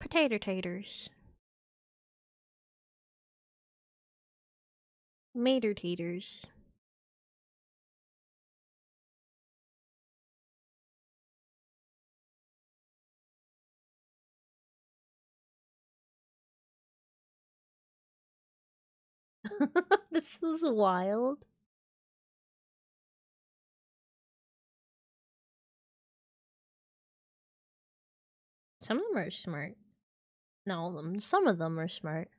Potato taters. Mater taters. This is wild. Some of them are smart. Not all of them. Some of them are smart.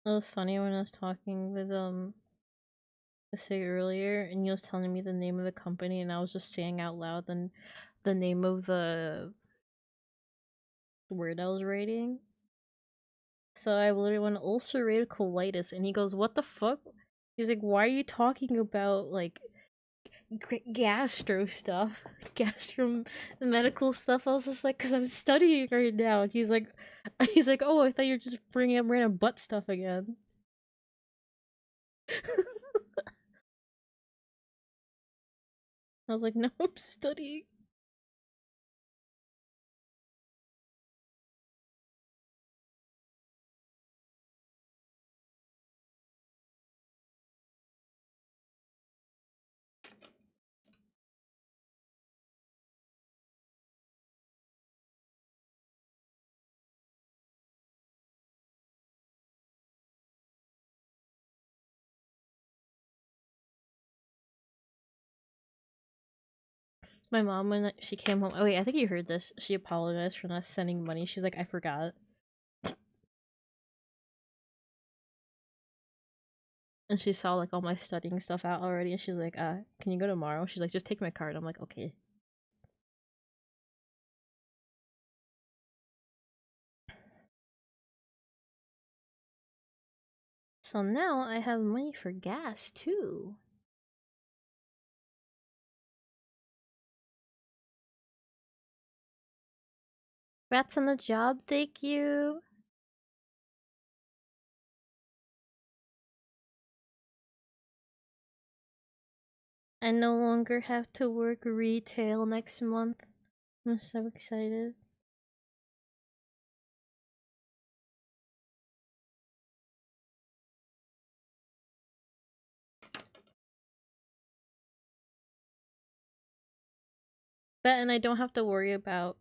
It was funny when I was talking with Sig earlier, and he was telling me the name of the company, and I was just saying out loud the name of the word I was writing. So I literally went ulcerative colitis, and he goes, "What the fuck?" He's like, "Why are you talking about like gastro stuff, gastro medical stuff?" I was just like, "Cause I'm studying right now." And he's like, "Oh, I thought you were just bringing up random butt stuff again." I was like, "No, I'm studying." My mom, when she came home, oh wait, I think you heard this. She apologized for not sending money. She's like, "I forgot." And she saw like all my studying stuff out already, and she's like, can you go tomorrow?" She's like, "Just take my card." I'm like, "Okay." So now I have money for gas too. Rats on the job, thank you. I no longer have to work retail next month. I'm so excited. That, and I don't have to worry about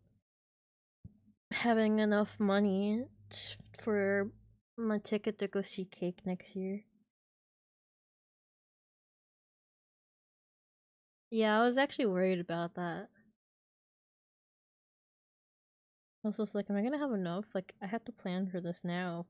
having enough money for my ticket to go see Cake next year. Yeah, I was actually worried about that. I was just like, am I gonna have enough? Like, I had to plan for this now.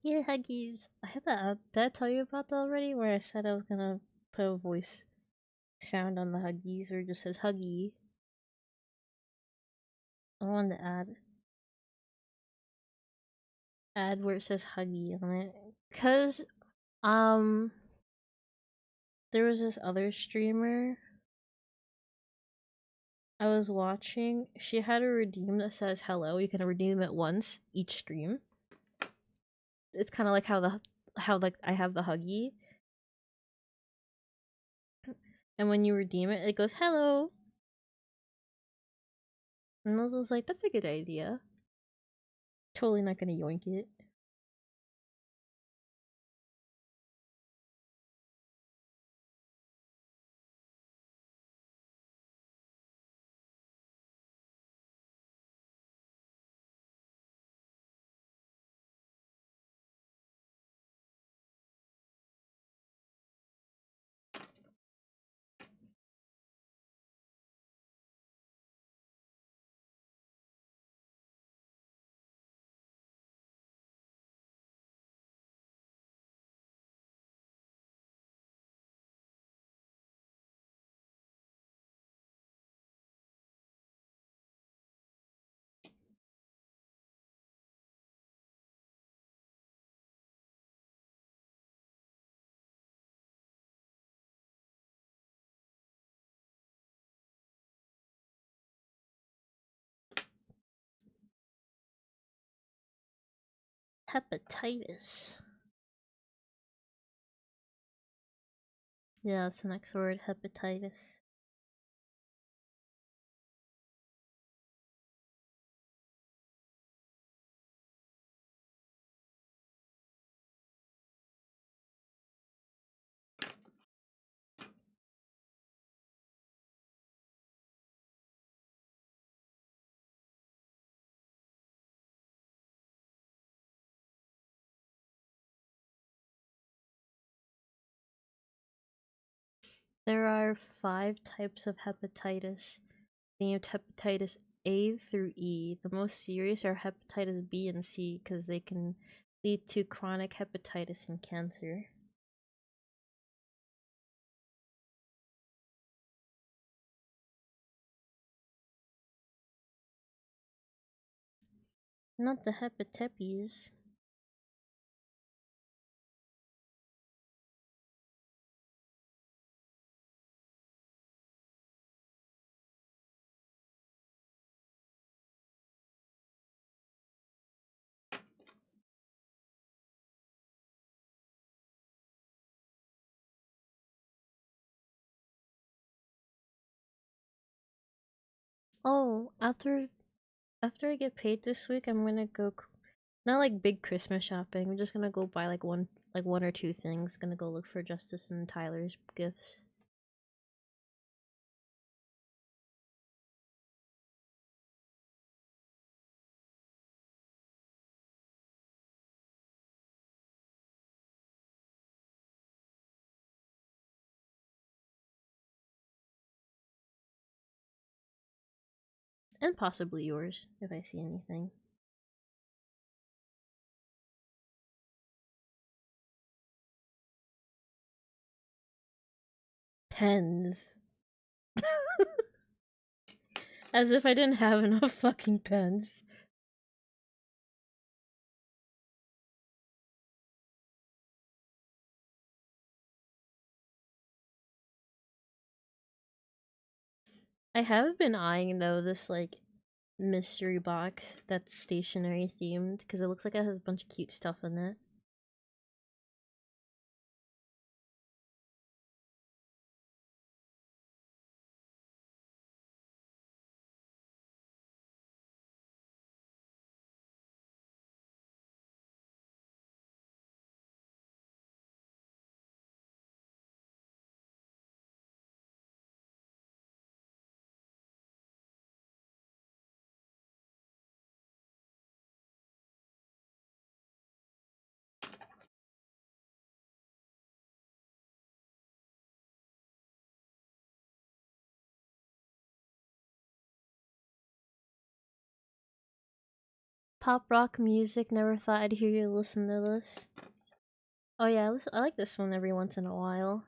Yeah, Huggies. I had that. Did I tell you about that already? Where I said I was gonna put a voice sound on the Huggies, or it just says Huggy. I wanted to add where it says Huggy on it, cause um there was this other streamer I was watching. She had a redeem that says hello. You can redeem it once each stream. It's kind of like how like I have the Huggy, and when you redeem it, it goes hello. And I was just like, that's a good idea. Totally not gonna yoink it. Hepatitis. Yeah, that's the next word. Hepatitis. There are 5 types of hepatitis. Named hepatitis A through E. The most serious are hepatitis B and C because they can lead to chronic hepatitis and cancer. Not the hepatitis. Oh, after I get paid this week, I'm gonna go not like big Christmas shopping. I'm just gonna go buy like one or two things. Gonna go look for Justice and Tyler's gifts. And possibly yours if I see anything. Pens. As if I didn't have enough fucking pens. I have been eyeing though this like mystery box that's stationary themed because it looks like it has a bunch of cute stuff in it. pop rock music. Never thought I'd hear you listen to this. Oh yeah, I like this one every once in a while.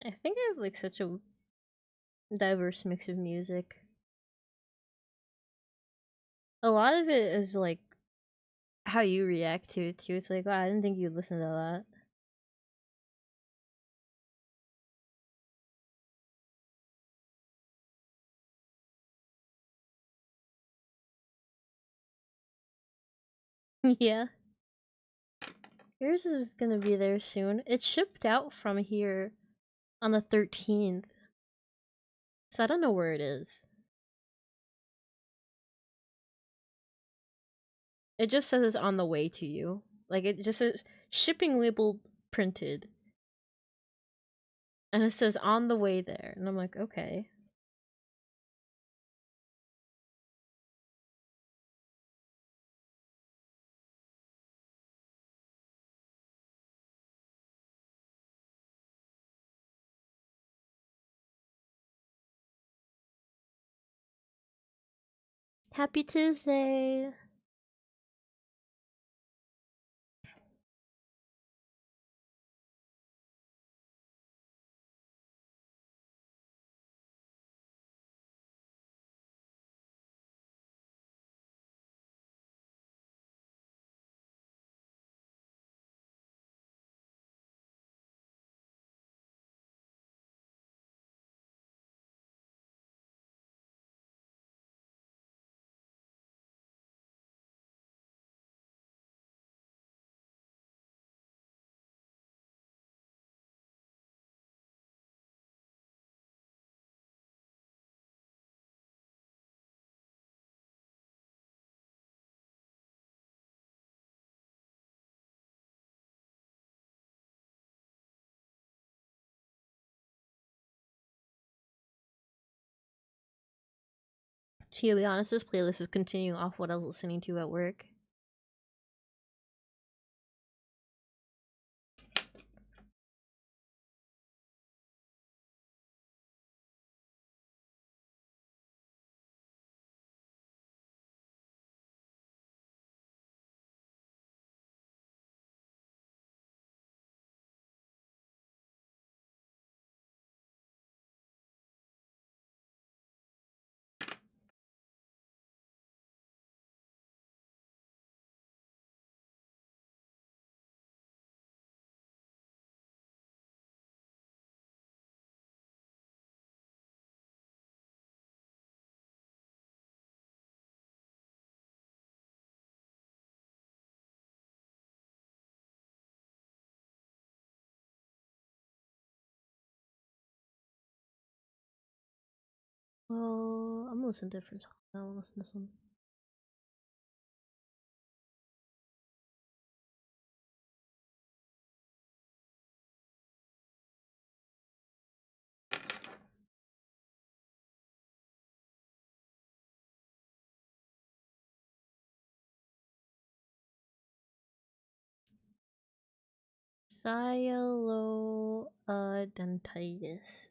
I think I have like such a diverse mix of music. A lot of it is like how you react to it too. It's like, wow, I didn't think you'd listen to that. Yeah. Yours is gonna be there soon. It shipped out from here on the 13th. So I don't know where it is. It just says it's on the way to you. Like it just says shipping label printed. And it says on the way there. And I'm like, okay. Happy Tuesday. To be honest, this playlist is continuing off what I was listening to at work. Oh, I'm listening to a different song. I want to listen to this one. Sialoadenitis.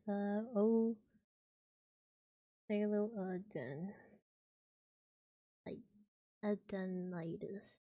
Sialoadenitis. Adenitis.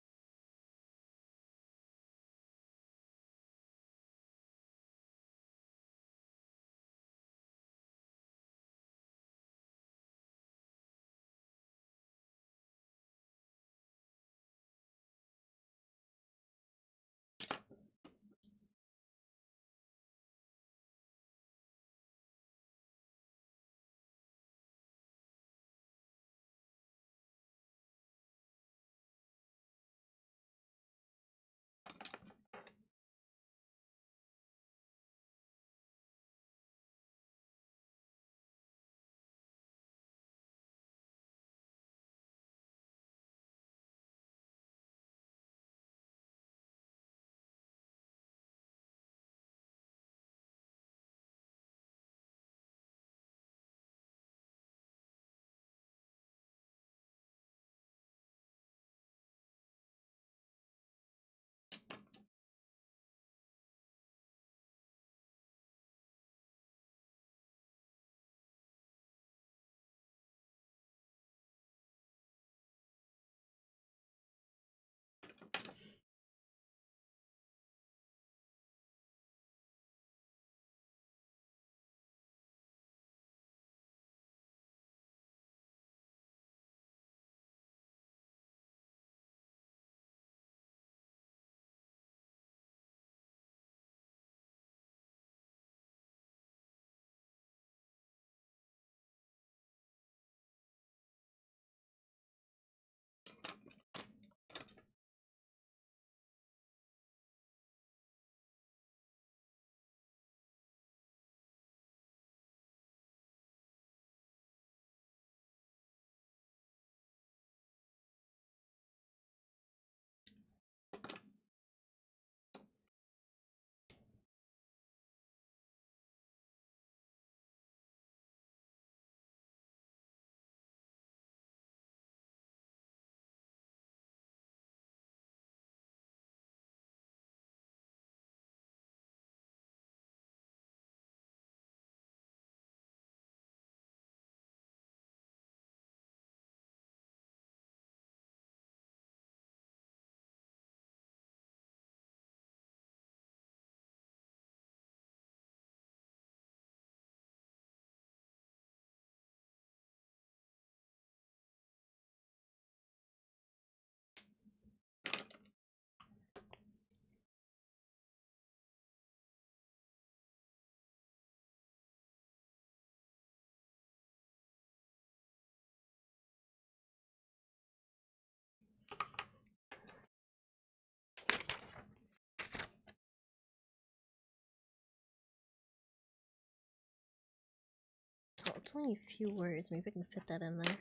It's only a few words. Maybe I can fit that in there.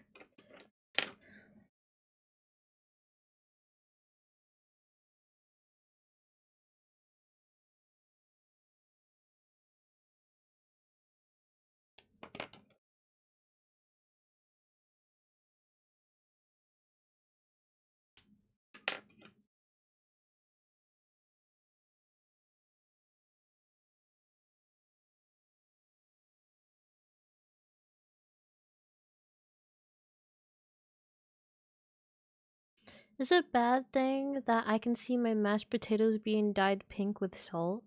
Is it a bad thing that I can see my mashed potatoes being dyed pink with salt?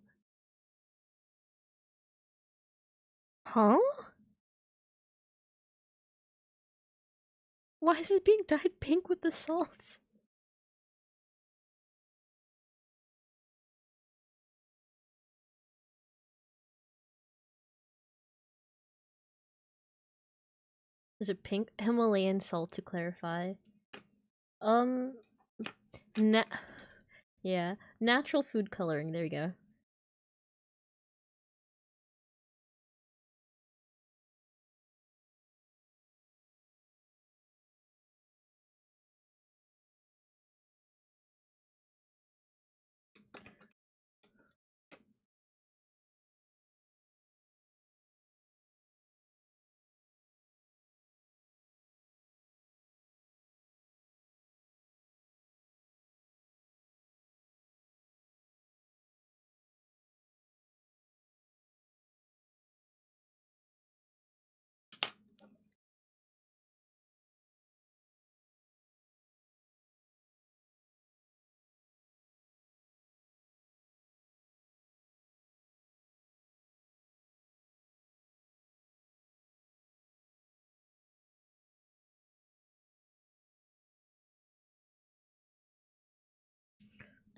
Huh? Why is it being dyed pink with the salt? Is it pink? Himalayan salt, to clarify. Um, na- yeah, natural food coloring. There you go.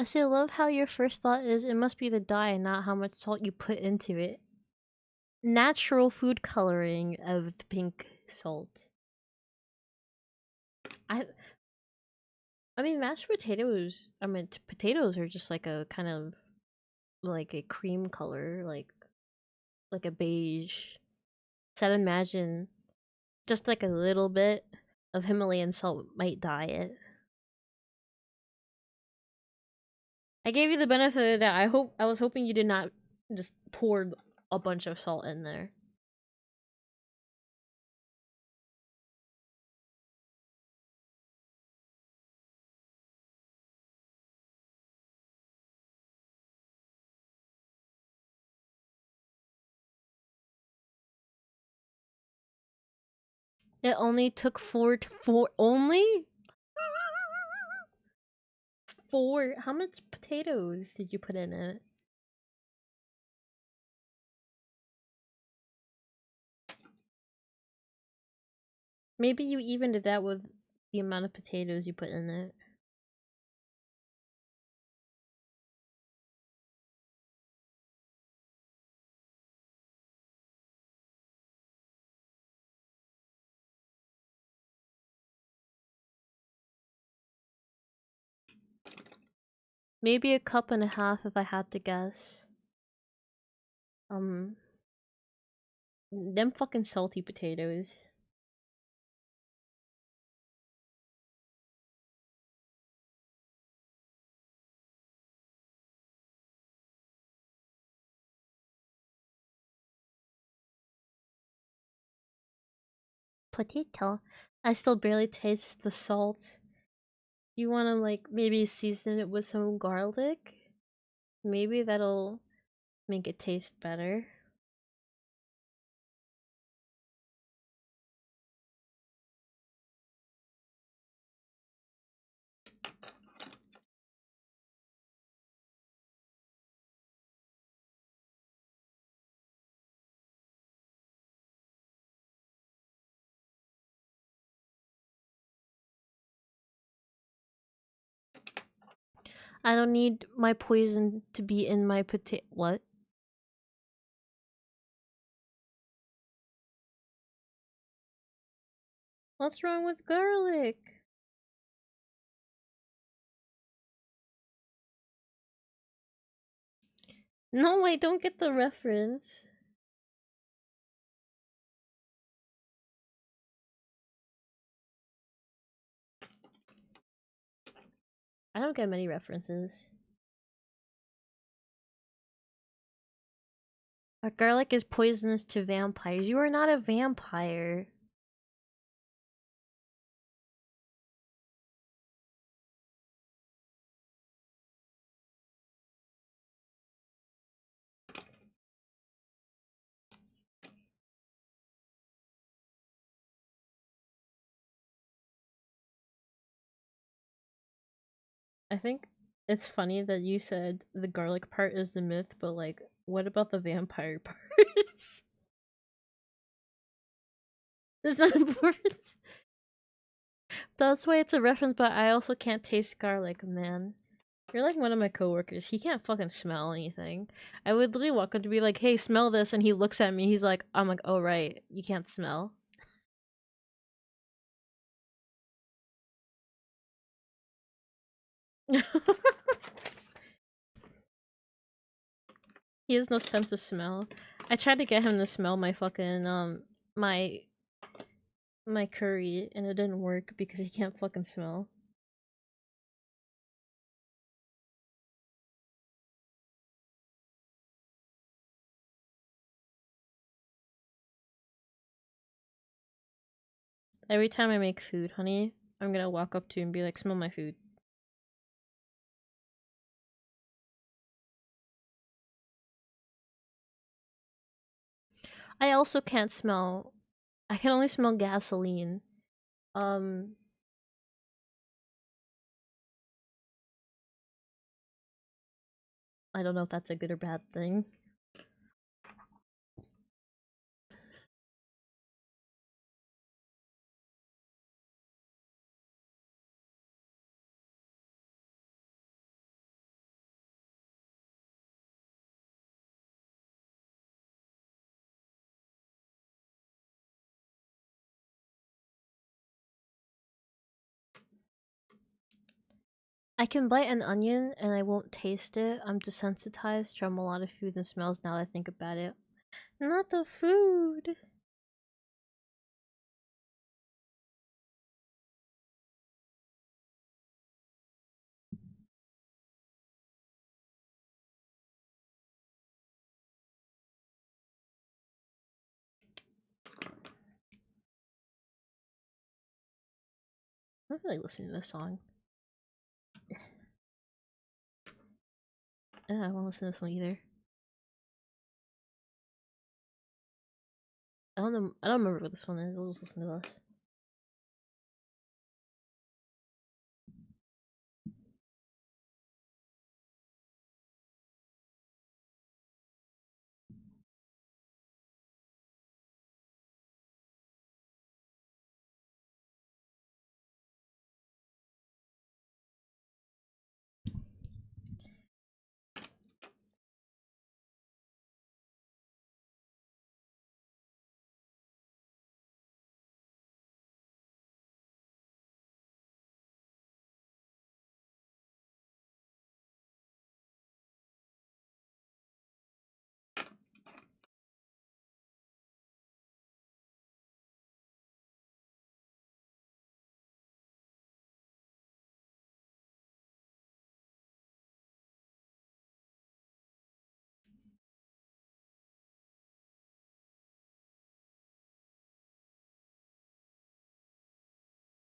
I still love how your first thought is it must be the dye and not how much salt you put into it. Natural food coloring of the pink salt. I mean mashed potatoes. I mean potatoes are just like a kind of like a cream color, like a beige. So I'd imagine just like a little bit of Himalayan salt might dye it. I gave you the benefit of the doubt. I was hoping you did not just pour a bunch of salt in there. It only took four only four. How much potatoes did you put in it? Maybe you evened it out with the amount of potatoes you put in it. Maybe a cup and a half if I had to guess. Um, them fucking salty potatoes. Potato. I still barely taste the salt. You want to like maybe season it with some garlic? Maybe that'll make it taste better. I don't need my poison to be in my potato. What? What's wrong with garlic? No, I don't get the reference. I don't get many references. But garlic is poisonous to vampires. You are not a vampire. I think it's funny that you said the garlic part is the myth, but like, what about the vampire parts? Is that important? That's why it's a reference, but I also can't taste garlic, man. You're like one of my coworkers. He can't fucking smell anything. I would literally walk up to be like, hey, smell this, and he looks at me, he's like, I'm like, oh right, you can't smell. He has no sense of smell. I tried to get him to smell my fucking my my curry and it didn't work because he can't fucking smell. Every time I make food, honey, I'm gonna walk up to him and be like, smell my food. I also can't smell. I can only smell gasoline. Um, I don't know if that's a good or bad thing. I can bite an onion and I won't taste it. I'm desensitized from a lot of foods and smells now that I think about it. Not the food. I'm not really listening to this song. I don't want to listen to this one either. I don't know. I don't remember what this one is. We'll just listen to this.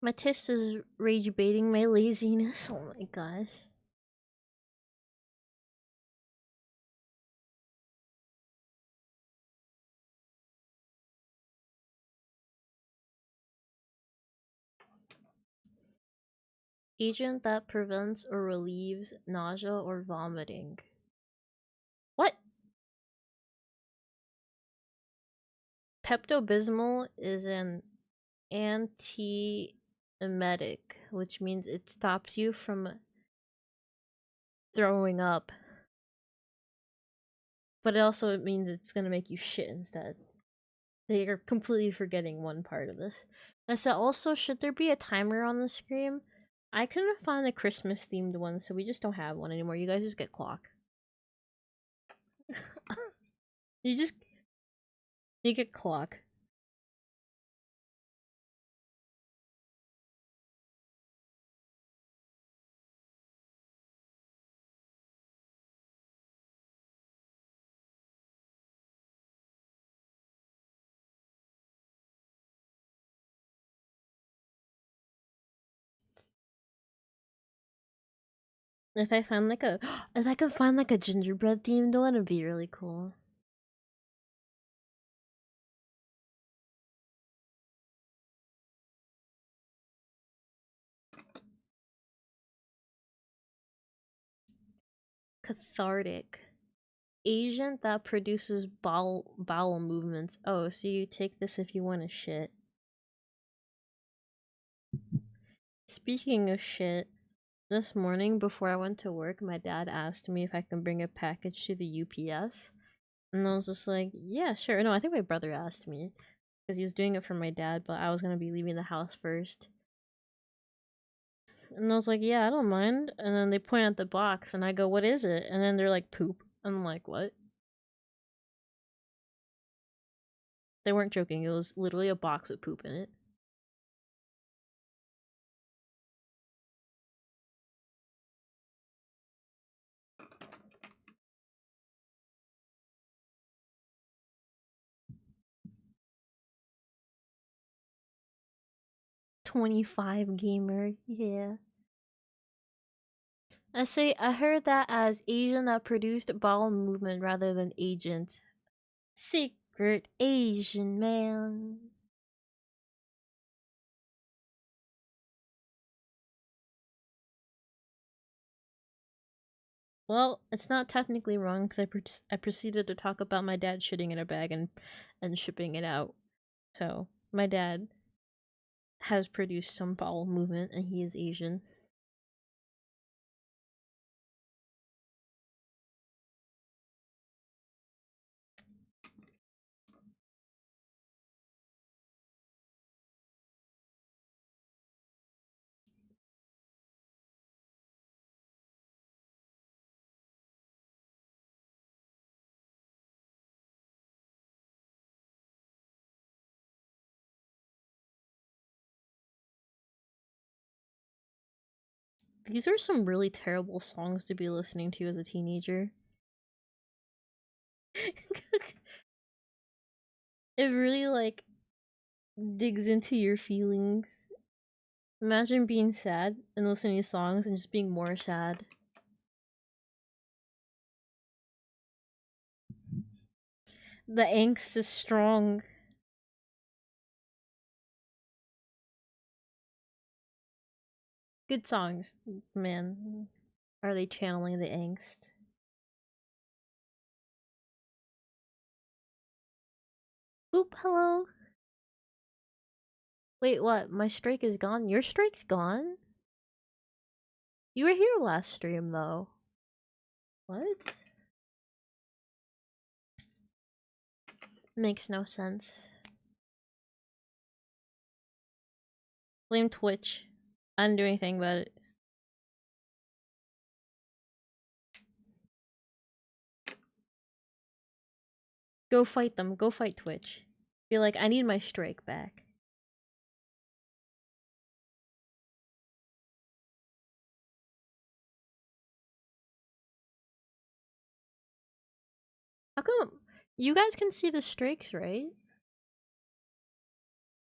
My taste is rage baiting my laziness. Oh my gosh. Agent that prevents or relieves nausea or vomiting. What? Pepto-Bismol is an antiemetic, which means it stops you from throwing up. But it means it's gonna make you shit instead. They are completely forgetting one part of this. I said also, should there be a timer on the screen? I couldn't find a Christmas themed one, so we just don't have one anymore. You guys just get clock. you get clock. If I find like a if I could find like a gingerbread themed one, it'd be really cool. Cathartic. Agent that produces bowel movements. Oh, so you take this if you want to shit. Speaking of shit, this morning before I went to work, my dad asked me if I can bring a package to the UPS. And I was just like, yeah, sure. No, I think my brother asked me because he was doing it for my dad, but I was going to be leaving the house first. And I was like, yeah, I don't mind. And then they point at the box and I go, what is it? And then they're like, poop. I'm like, what? They weren't joking. It was literally a box with poop in it. "25 gamer, yeah." I heard that as Asian that produced bowel movement rather than agent. Secret Asian man. Well, it's not technically wrong because I proceeded to talk about my dad shitting in a bag and shipping it out. So my dad has produced some bowel movement and he is Asian. These are some really terrible songs to be listening to as a teenager. It really like digs into your feelings. Imagine being sad and listening to songs and just being more sad. The angst is strong. Good songs, man. Are they channeling the angst? Oop, hello. Wait, what? My strike is gone? Your strike's gone? You were here last stream, though. What? Makes no sense. Blame Twitch. I didn't do anything about it. Go fight them. Go fight Twitch. Be like, I need my strike back. How come you guys can see the streaks, right?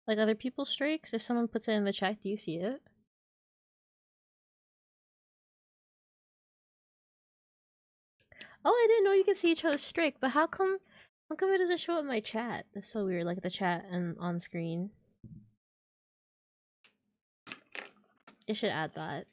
Like other people's streaks? If someone puts it in the chat, do you see it? Oh, I didn't know you could see each other's streak, but how come it doesn't show up in my chat? That's so weird, like the chat and on screen. They should add that.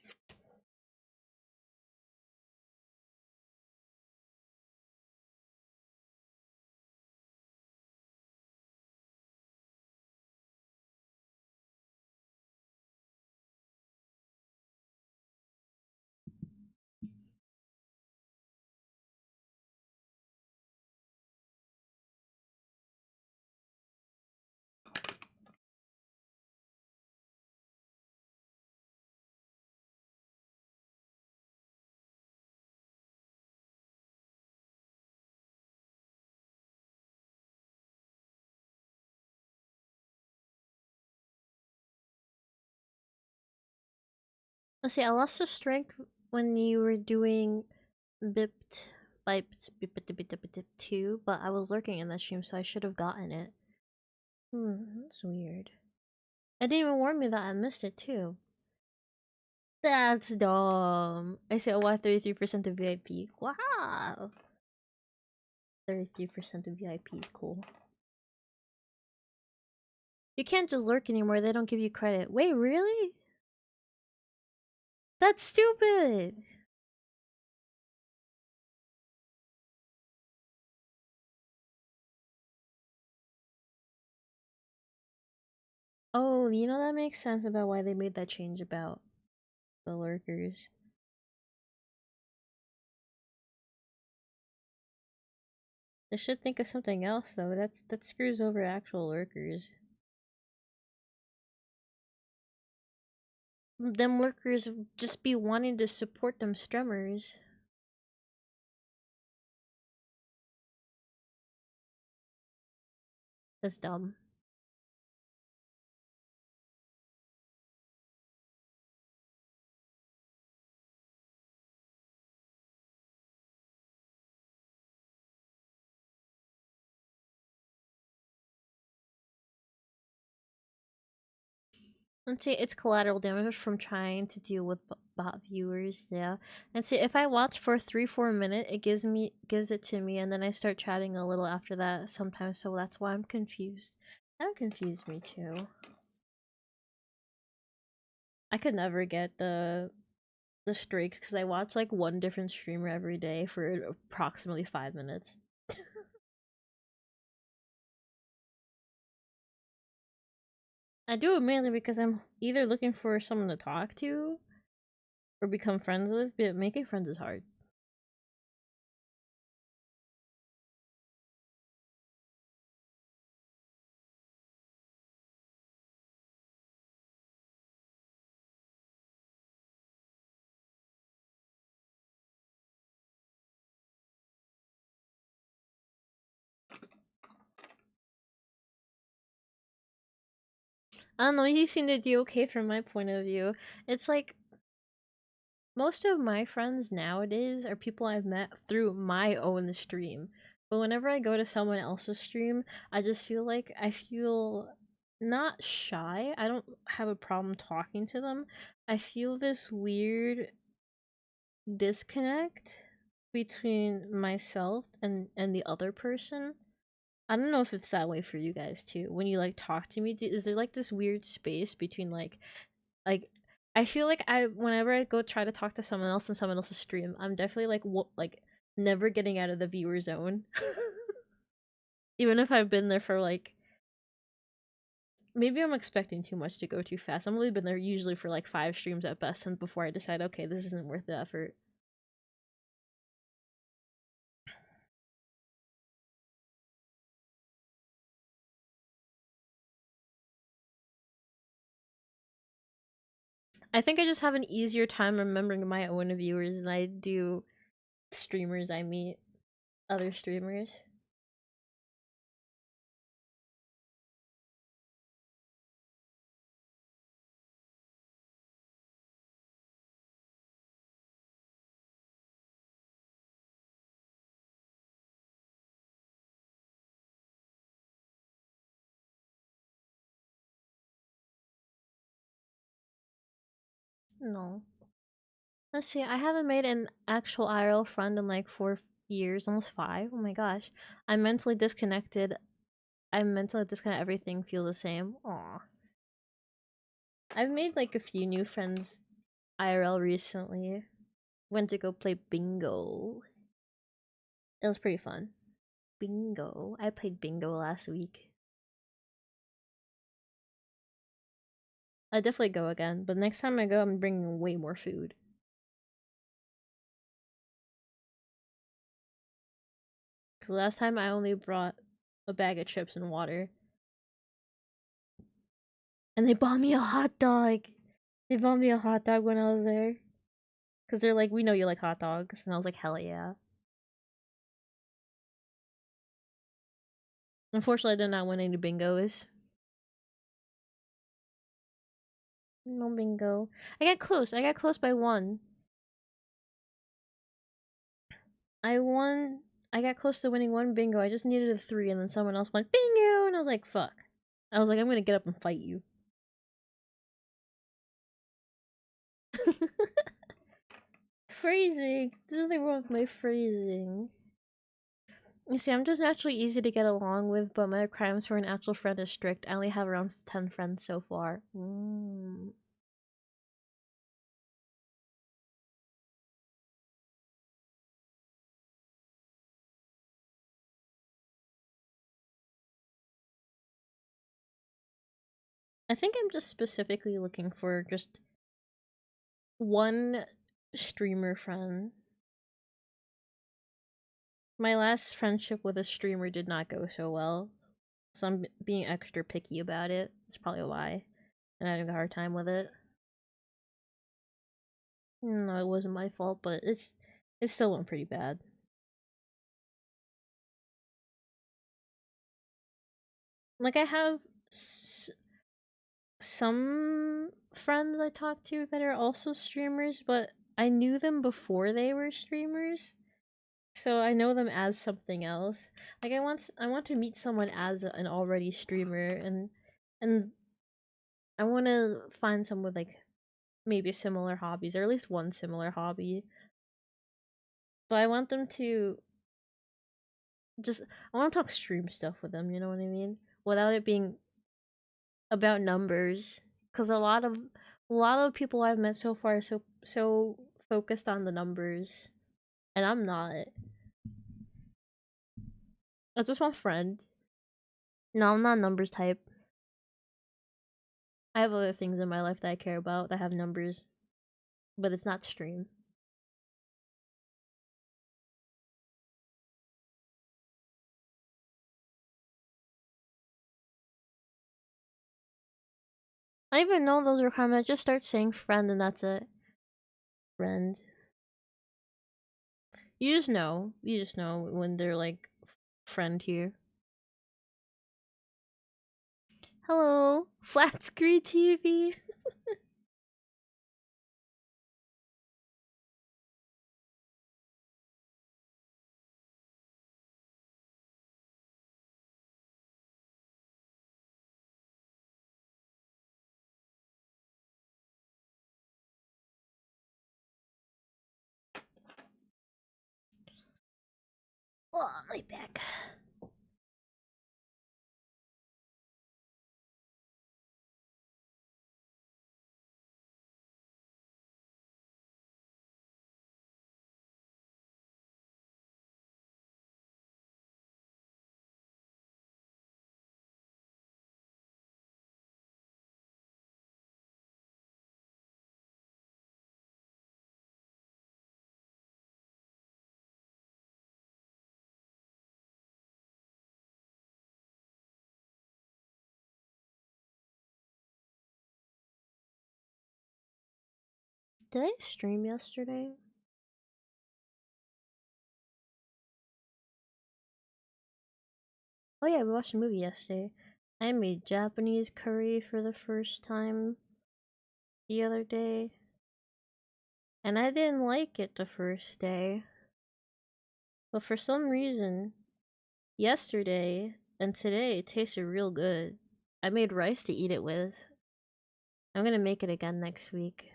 Let's see, I lost the strength when you were doing bipped bipped 2, but I was lurking in that stream, so I should have gotten it. That's weird. It didn't even warn me that I missed it too. That's dumb. I said, oh, 33% of VIP. Wow. 33% of VIP is cool. You can't just lurk anymore. They don't give you credit. Wait, really? That's stupid. Oh, you know, that makes sense about why they made that change about the lurkers. They should think of something else though. That screws over actual lurkers. Them lurkers just be wanting to support them strummers. That's dumb. Let's see, it's collateral damage from trying to deal with bot viewers, yeah. And see, if I watch for 3-4 minutes, it gives it to me, and then I start chatting a little after that sometimes, so that's why I'm confused. That confused me too. I could never get the streaks because I watch like one different streamer every day for approximately 5 minutes. I do it mainly because I'm either looking for someone to talk to or become friends with, but making friends is hard. I don't know, you seem to do okay from my point of view. It's like most of my friends nowadays are people I've met through my own stream. But whenever I go to someone else's stream, I just feel like I feel not shy. I don't have a problem talking to them. I feel this weird disconnect between myself and the other person. I don't know if it's that way for you guys too. When you like talk to me, is there like this weird space between like I feel like I whenever I go try to talk to someone else in someone else's stream, I'm definitely like never getting out of the viewer zone. Even if I've been there for like maybe I'm expecting too much to go too fast. I've only been there usually for like 5 streams at best and before I decide okay, this isn't worth the effort. I think I just have an easier time remembering my own viewers than I do streamers I meet, other streamers. No. Let's see, I haven't made an actual IRL friend in like 4 years, almost 5. Oh my gosh. I'm mentally disconnected. I'm mentally disconnected. Everything feels the same. Aw. I've made like a few new friends IRL recently. Went to go play bingo. It was pretty fun. Bingo. I played bingo last week. I definitely go again, but next time I go, I'm bringing way more food. Cause last time I only brought a bag of chips and water. And they bought me a hot dog. They bought me a hot dog when I was there. Cause they're like, we know you like hot dogs. And I was like, hell yeah. Unfortunately, I did not win any bingos. No bingo. I got close. I got close by 1. I won. I got close to winning 1 bingo. I just needed a 3, and then someone else went bingo, and I was like, fuck. I was like, I'm gonna get up and fight you. Phrasing. There's nothing wrong with my phrasing. You see, I'm just naturally easy to get along with, but my requirements for an actual friend is strict. I only have around 10 friends so far. I think I'm just specifically looking for just one streamer friend. My last friendship with a streamer did not go so well, so I'm being extra picky about it. That's probably why. And I having a hard time with it. No, it wasn't my fault, but it still went pretty bad. Like I have some friends I talk to that are also streamers, but I knew them before they were streamers. So I know them as something else. Like I want to meet someone as an already streamer and I want to find someone with like maybe similar hobbies or at least one similar hobby. But I want them to just I want to talk stream stuff with them, you know what I mean? Without it being about numbers cuz a lot of people I've met so far are so focused on the numbers and I'm not. I just want friend. No, I'm not a numbers type. I have other things in my life that I care about that have numbers, but it's not stream. I even know those requirements. Just start saying friend and that's it. Friend. You just know. You just know when they're like friend here. Hello, flat screen TV. Oh, my back. Did I stream yesterday? Oh yeah, we watched a movie yesterday. I made Japanese curry for the first time the other day. And I didn't like it the first day. But for some reason, yesterday and today it tasted real good. I made rice to eat it with. I'm gonna make it again next week.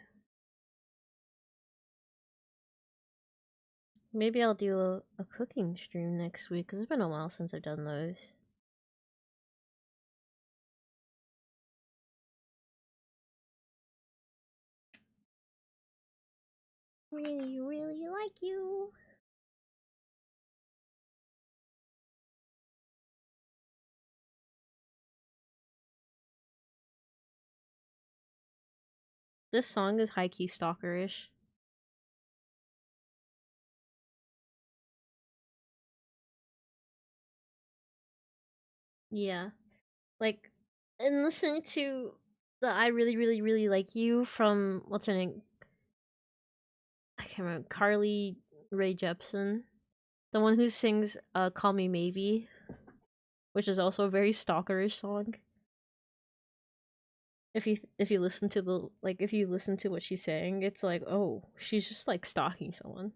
Maybe I'll do a cooking stream next week because it's been a while since I've done those. Really, really like you. This song is high key stalkerish. Yeah. Like, and listening to the I really, really, really like you from what's her name? I can't remember. Carly Rae Jepsen. The one who sings Call Me Maybe, which is also a very stalkerish song. If you listen to the like if you listen to what she's saying, it's like, oh, she's just like stalking someone.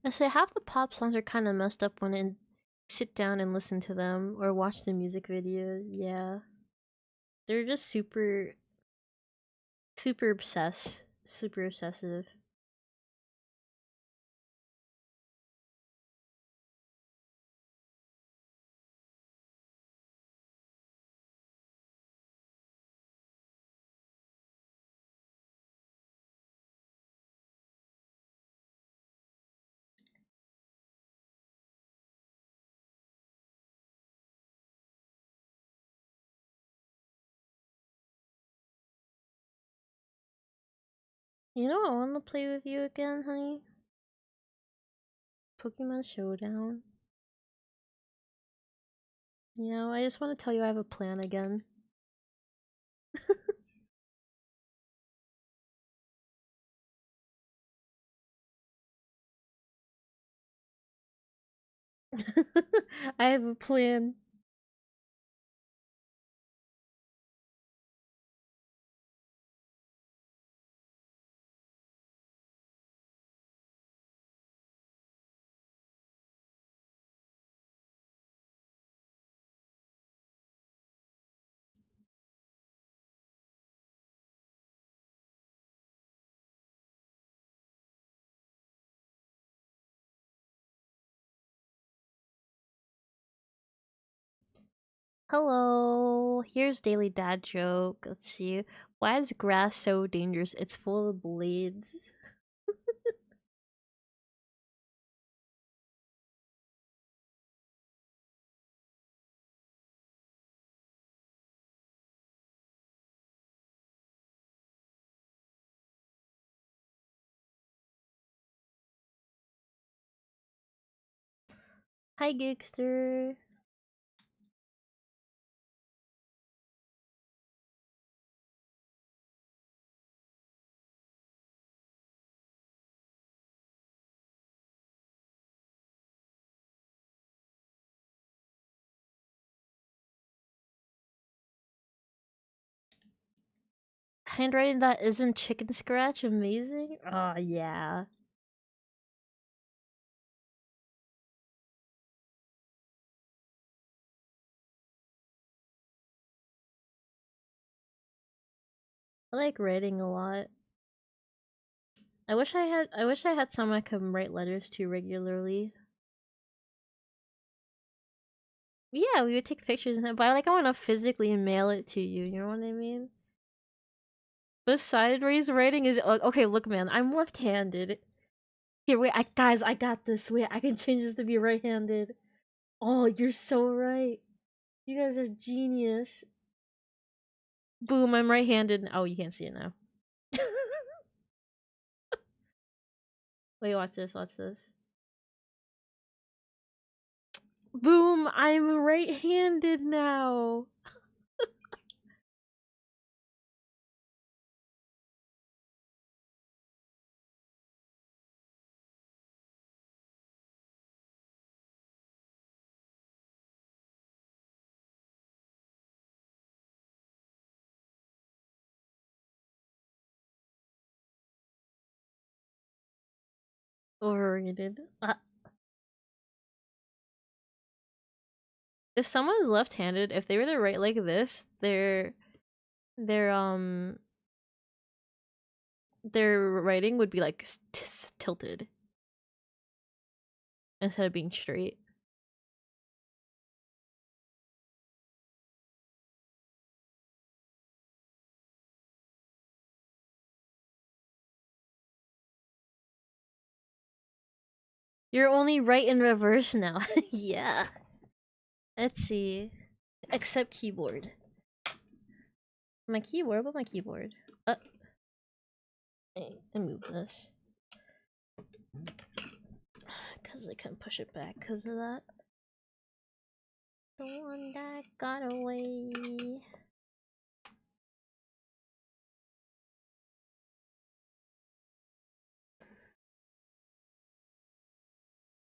I say half the pop songs are kind of messed up when I sit down and listen to them or watch the music videos. Yeah, they're just super super obsessive. You know, I want to play with you again, honey. Pokemon Showdown. You know, I just want to tell you I have a plan again. I have a plan. Hello, here's daily dad joke. Let's see. Why is grass so dangerous? It's full of blades. Hi, Gigster. Handwriting that isn't chicken scratch, amazing. Oh yeah. I like writing a lot. I wish I had someone I could write letters to regularly. Yeah, we would take pictures and but I want to physically mail it to you, you know what I mean? But sideways writing is okay, look man, I'm left-handed. Here, wait, guys, I got this. Wait, I can change this to be right-handed. Oh, you're so right. You guys are genius. Boom, I'm right-handed. Oh, you can't see it now. Wait, watch this, watch this. Boom, I'm right-handed now. Overrated. If someone's left-handed, if they were to write like this, their their writing would be like tilted instead of being straight. You're only right in reverse now. Yeah. Let's see. Except keyboard. My keyboard? What my keyboard? I move this. Because I couldn't push it back because of that. The one that got away.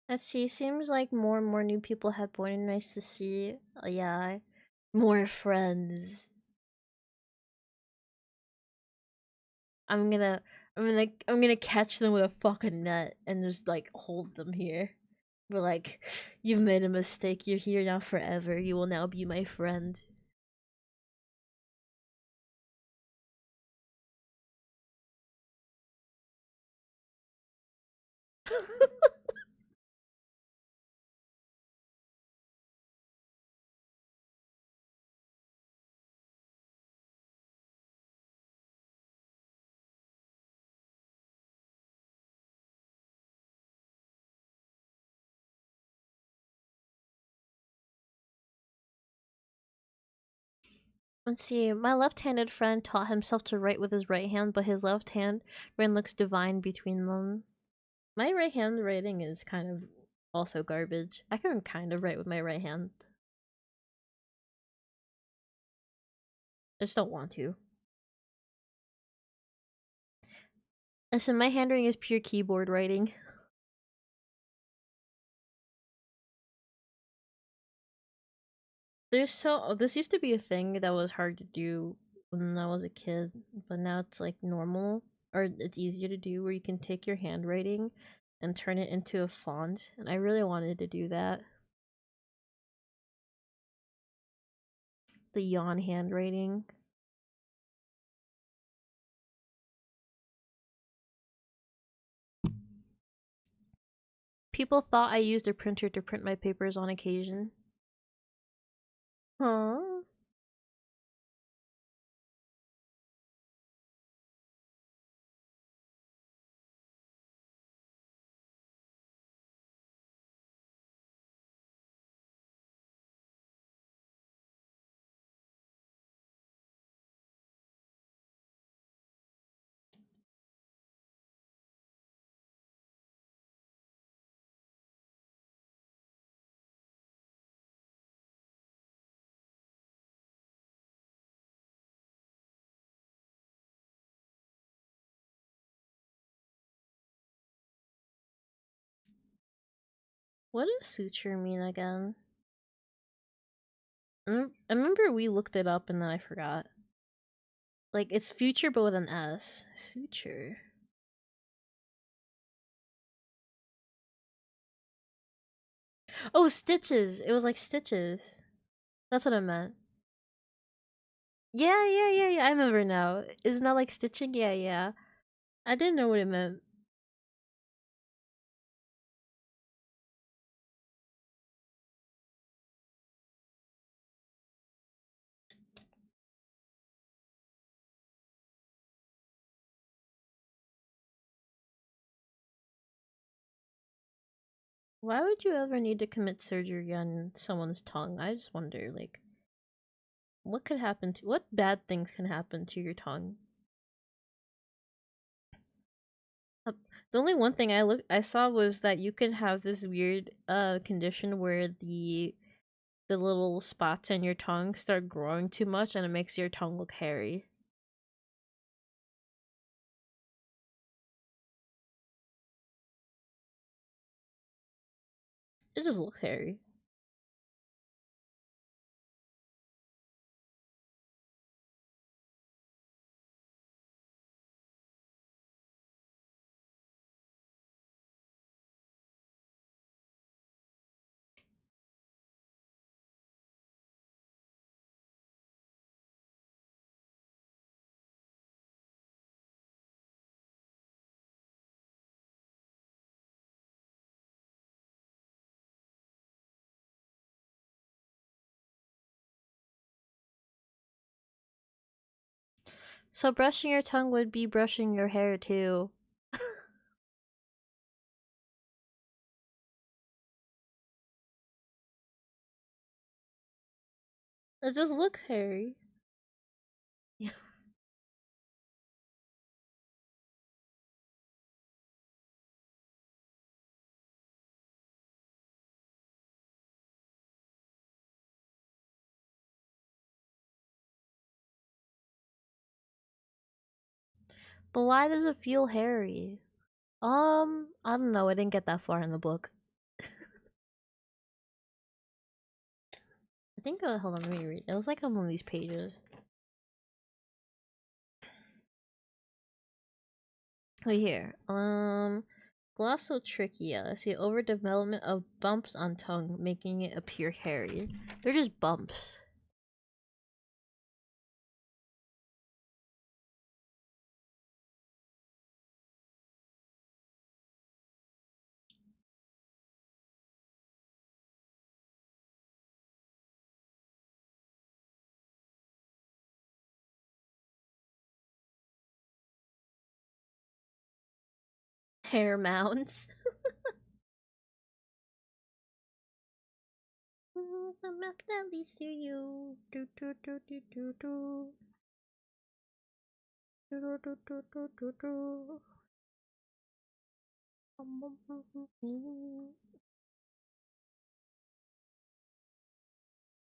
Let's see. Seems like more and more new people have joined. Nice to see. Yeah. More friends. I'm gonna I'm gonna catch them with a fucking net and just like hold them here. We're like, you've made a mistake. You're here now forever. You will now be my friend. Let's see. My left-handed friend taught himself to write with his right hand, but his left hand writing looks divine between them. My right hand writing is kind of also garbage. I can kind of write with my right hand. I just don't want to. Listen, my handwriting is pure keyboard writing. This used to be a thing that was hard to do when I was a kid, but now it's like normal, or it's easier to do, where you can take your handwriting and turn it into a font, and I really wanted to do that. The yawn handwriting. People thought I used a printer to print my papers on occasion. Huh? What does suture mean again? I remember we looked it up and then I forgot. Like, it's future but with an S. Suture. Oh, stitches! It was like stitches. That's what I meant. Yeah, I remember now. Isn't that like stitching? Yeah. I didn't know what it meant. Why would you ever need to commit surgery on someone's tongue? I just wonder, like, what bad things can happen to your tongue? The only one thing I saw was that you can have this weird condition where the little spots on your tongue start growing too much and it makes your tongue look hairy. It just looks hairy. So brushing your tongue would be brushing your hair too. It just looks hairy. Yeah. But why does it feel hairy? I don't know. I didn't get that far in the book. I think. Hold on, let me read. It was like on one of these pages. Right here. Glossotrichia. See, overdevelopment of bumps on tongue, making it appear hairy. They're just bumps. Hair mounds. The map that leads to you. Do, do, do, do, do, do. Do, do, do, do, do, do, do.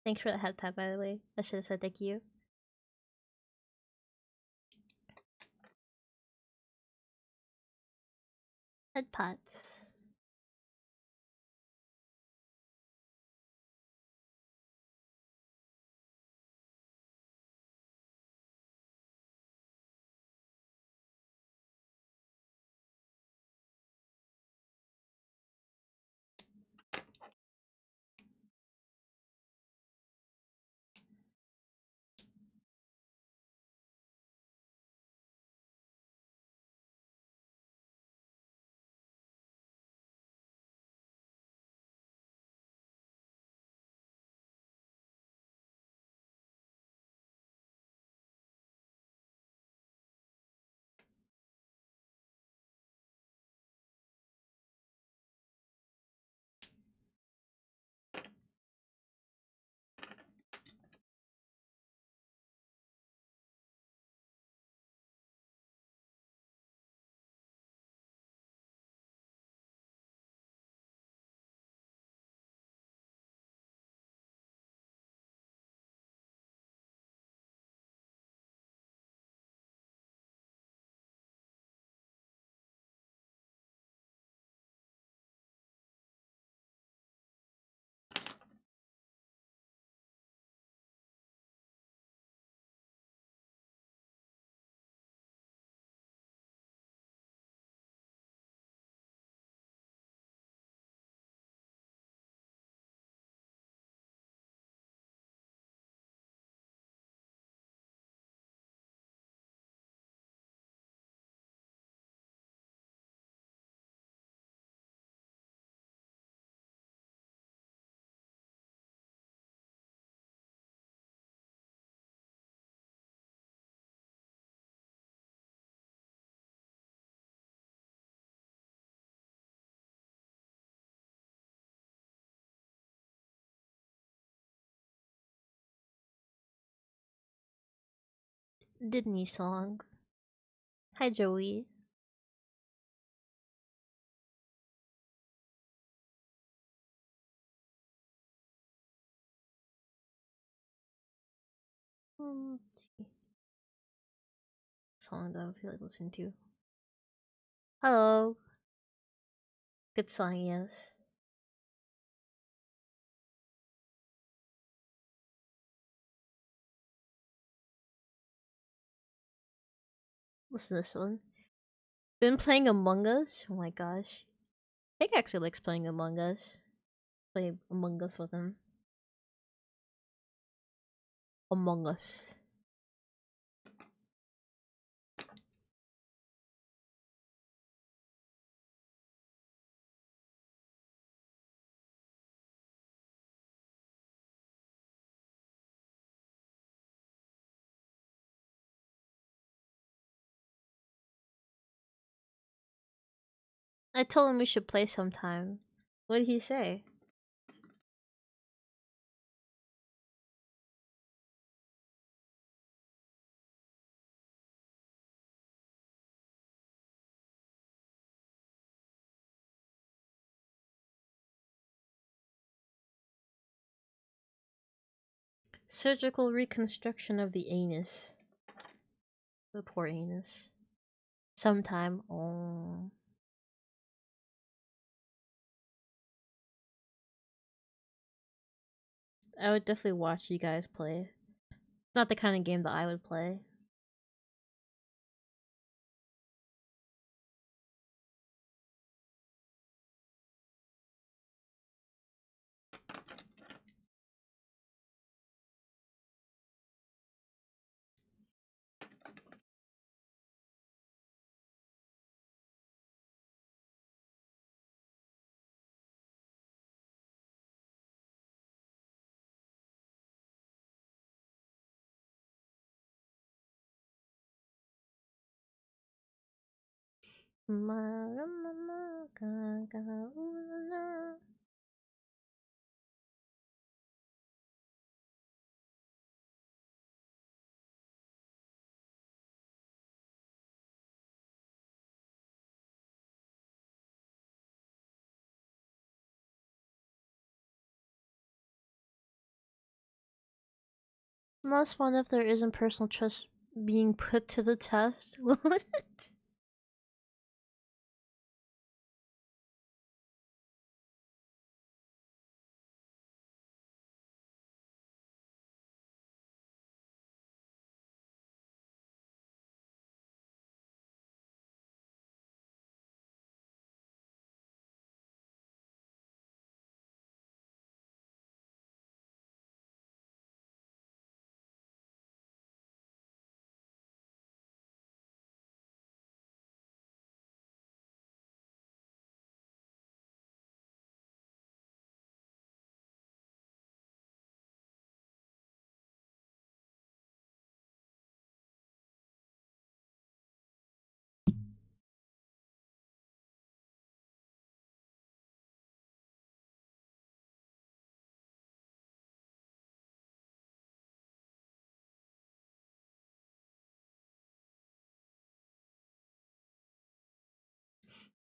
Thanks for the head tap, by the way. I should have said thank you. Head pots. Disney song. Hi, Joey. Let's see. Song that I feel like listening to. Hello. Good song, yes. Listen to this one. Been playing Among Us? Oh my gosh. Nick actually likes playing Among Us. Play Among Us with him. Among Us. I told him we should play sometime. What did he say? Surgical reconstruction of the anus. The poor anus. Sometime. Oh. I would definitely watch you guys play. It's not the kind of game that I would play. Not fun if there isn't personal trust being put to the test. What?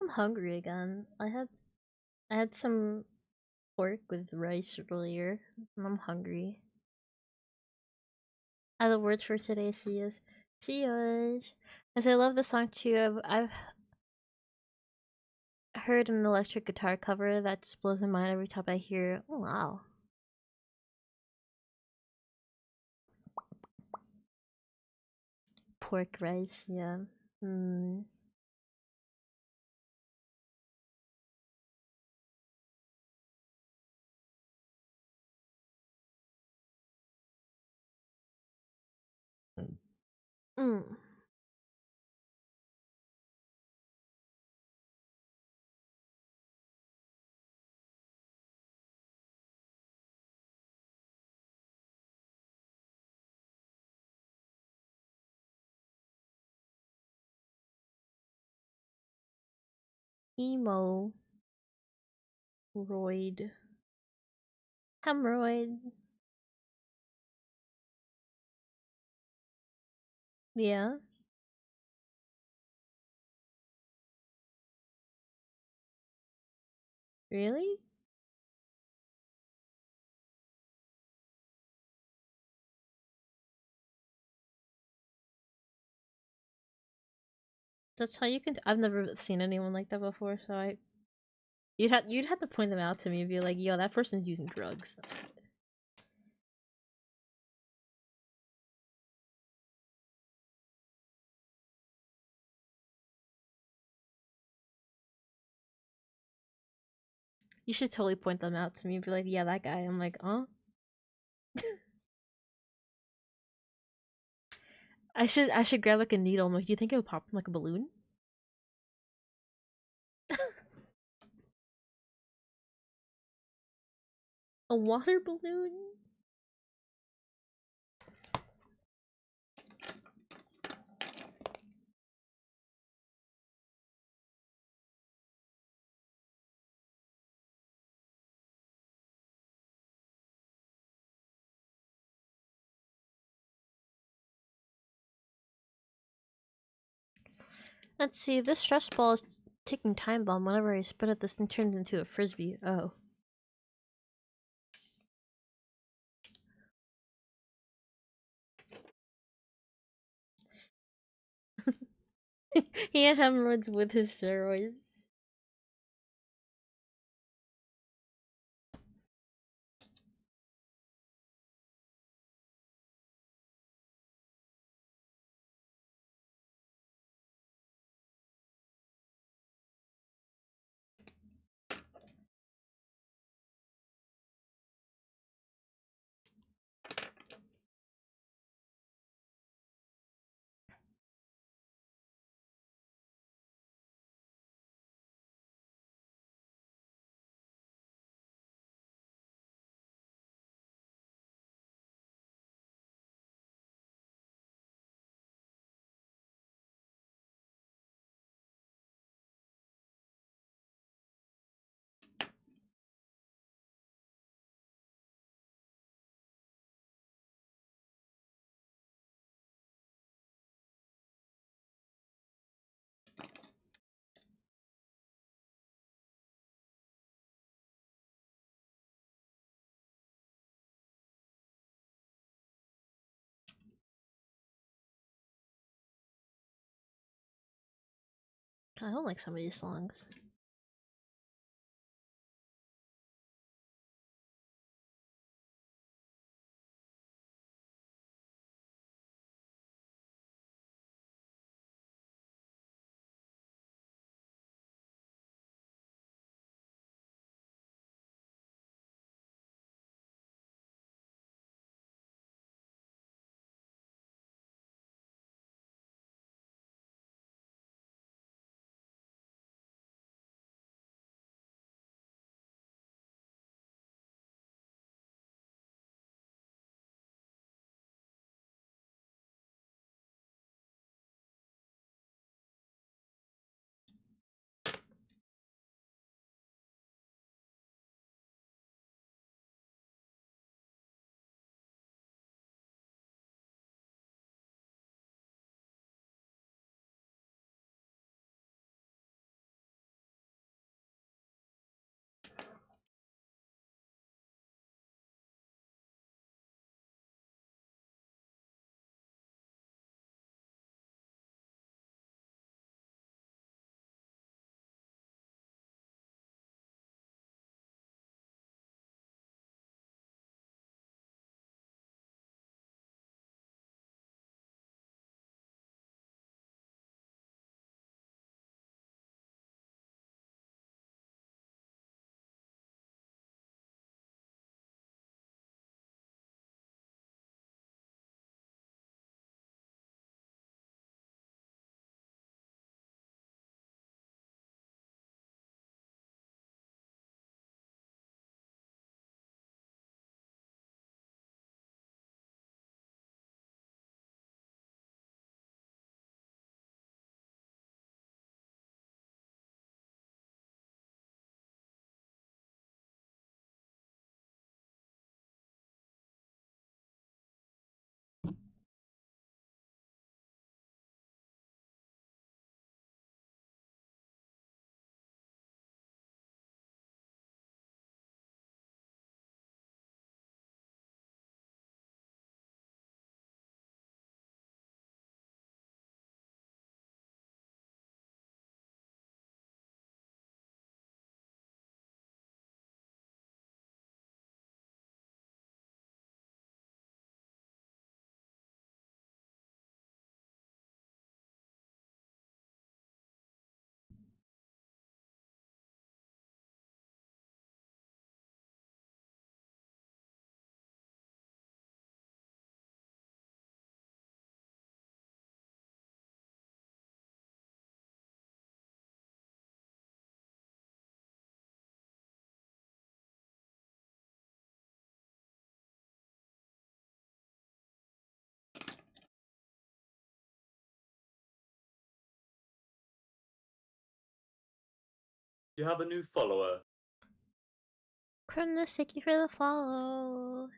I'm hungry again. I had some pork with rice earlier, and I'm hungry. The words for today, see us. As I love the song too. I've heard an electric guitar cover that just blows my mind every time I hear it. Oh wow. Pork rice, yeah. Mm. Mm. Emo. Roid. Hemorrhoid. Yeah. Really? That's how you can. I've never seen anyone like that before, so you'd have to point them out to me and be like, "Yo, that person's using drugs." You should totally point them out to me and be like, "Yeah, that guy." I'm like, "Huh?" I should grab like a needle. I'm like, "Do you think it would pop like a balloon?" A water balloon? Let's see. This stress ball is ticking time bomb. Whenever I spin it, this thing turns into a frisbee. Oh. He had hemorrhoids with his steroids. I don't like some of these songs. You have a new follower. Kremnus, thank you for the follow.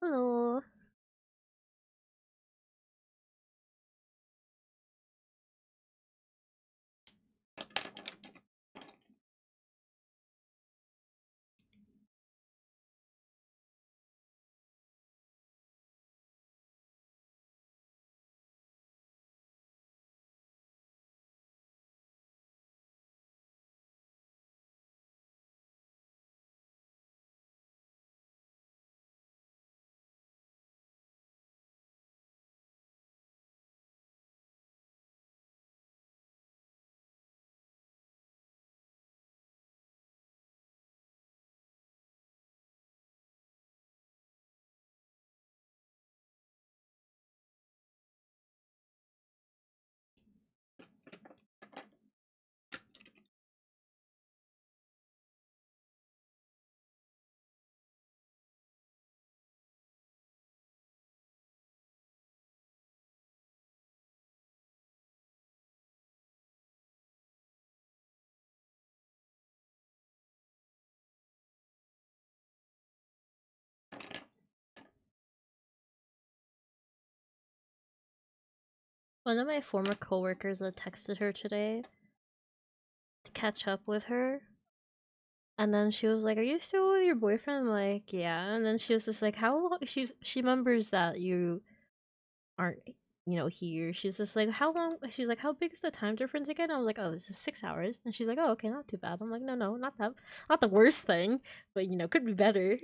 Hello. One of my former coworkers that texted her today to catch up with her. And then she was like, "Are you still with your boyfriend?" I'm like, "Yeah." And then she was just like, "How long?" She remembers that you aren't, here. She's just like, "How long?" She's like, "How big is the time difference again?" I was like, "Oh, it's just 6 hours." And she's like, "Oh, okay, not too bad." I'm like, "No, no, not the worst thing, but could be better.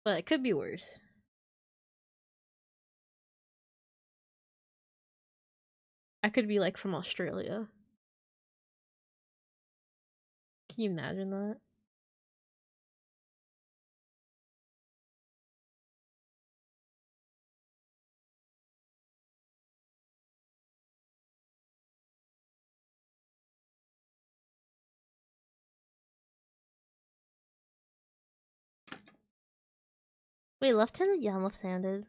But it could be worse." I could be like from Australia. Can you imagine that? Wait, left-handed? Yeah, I'm left-handed.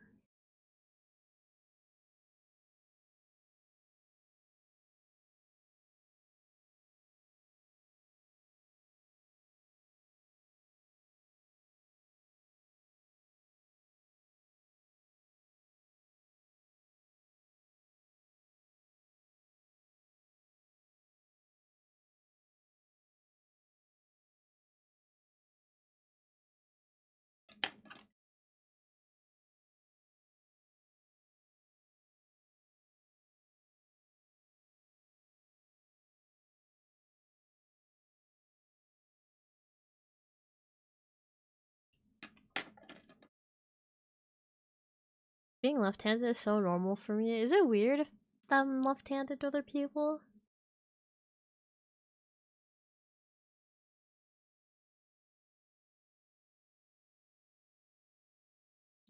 Being left-handed is so normal for me. Is it weird if I'm left-handed to other people?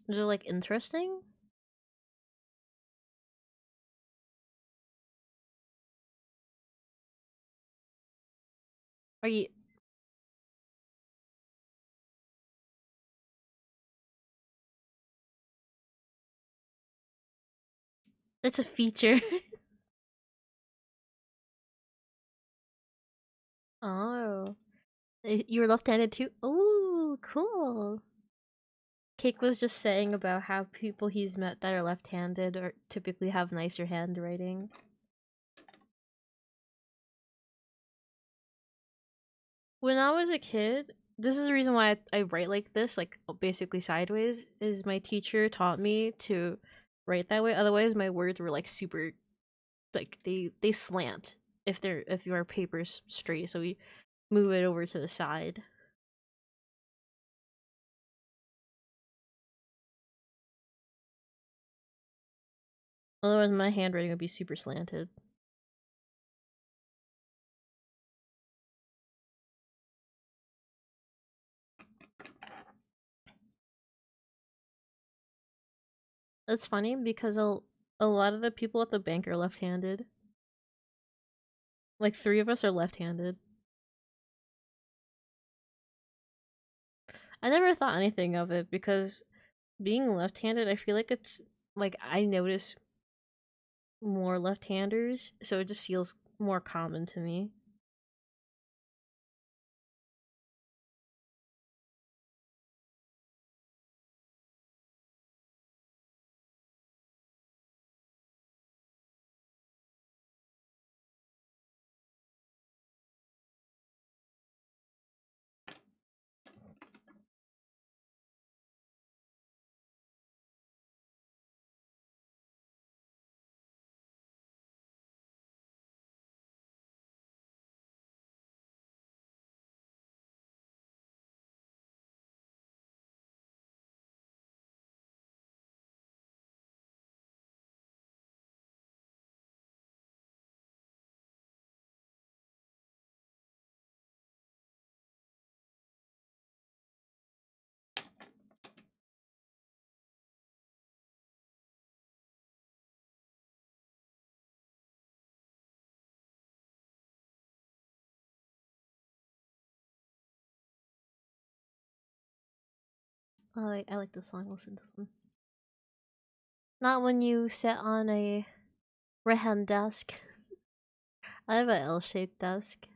Is it like interesting? Are you? It's a feature. Oh, you're left-handed too. Oh, cool. Cake was just saying about how people he's met that are left-handed or typically have nicer handwriting. When I was a kid, this is the reason why I write like this, like basically sideways, is my teacher taught me to write that way. Otherwise, my words were like super, like they slant if your paper's straight. So we move it over to the side. Otherwise, my handwriting would be super slanted. That's funny because a lot of the people at the bank are left-handed. Like 3 of us are left-handed. I never thought anything of it because being left-handed, I feel like it's like I notice more left-handers, so it just feels more common to me. I like this song. Listen to this one. Not when you sit on a right-hand desk. I have a L-shaped desk.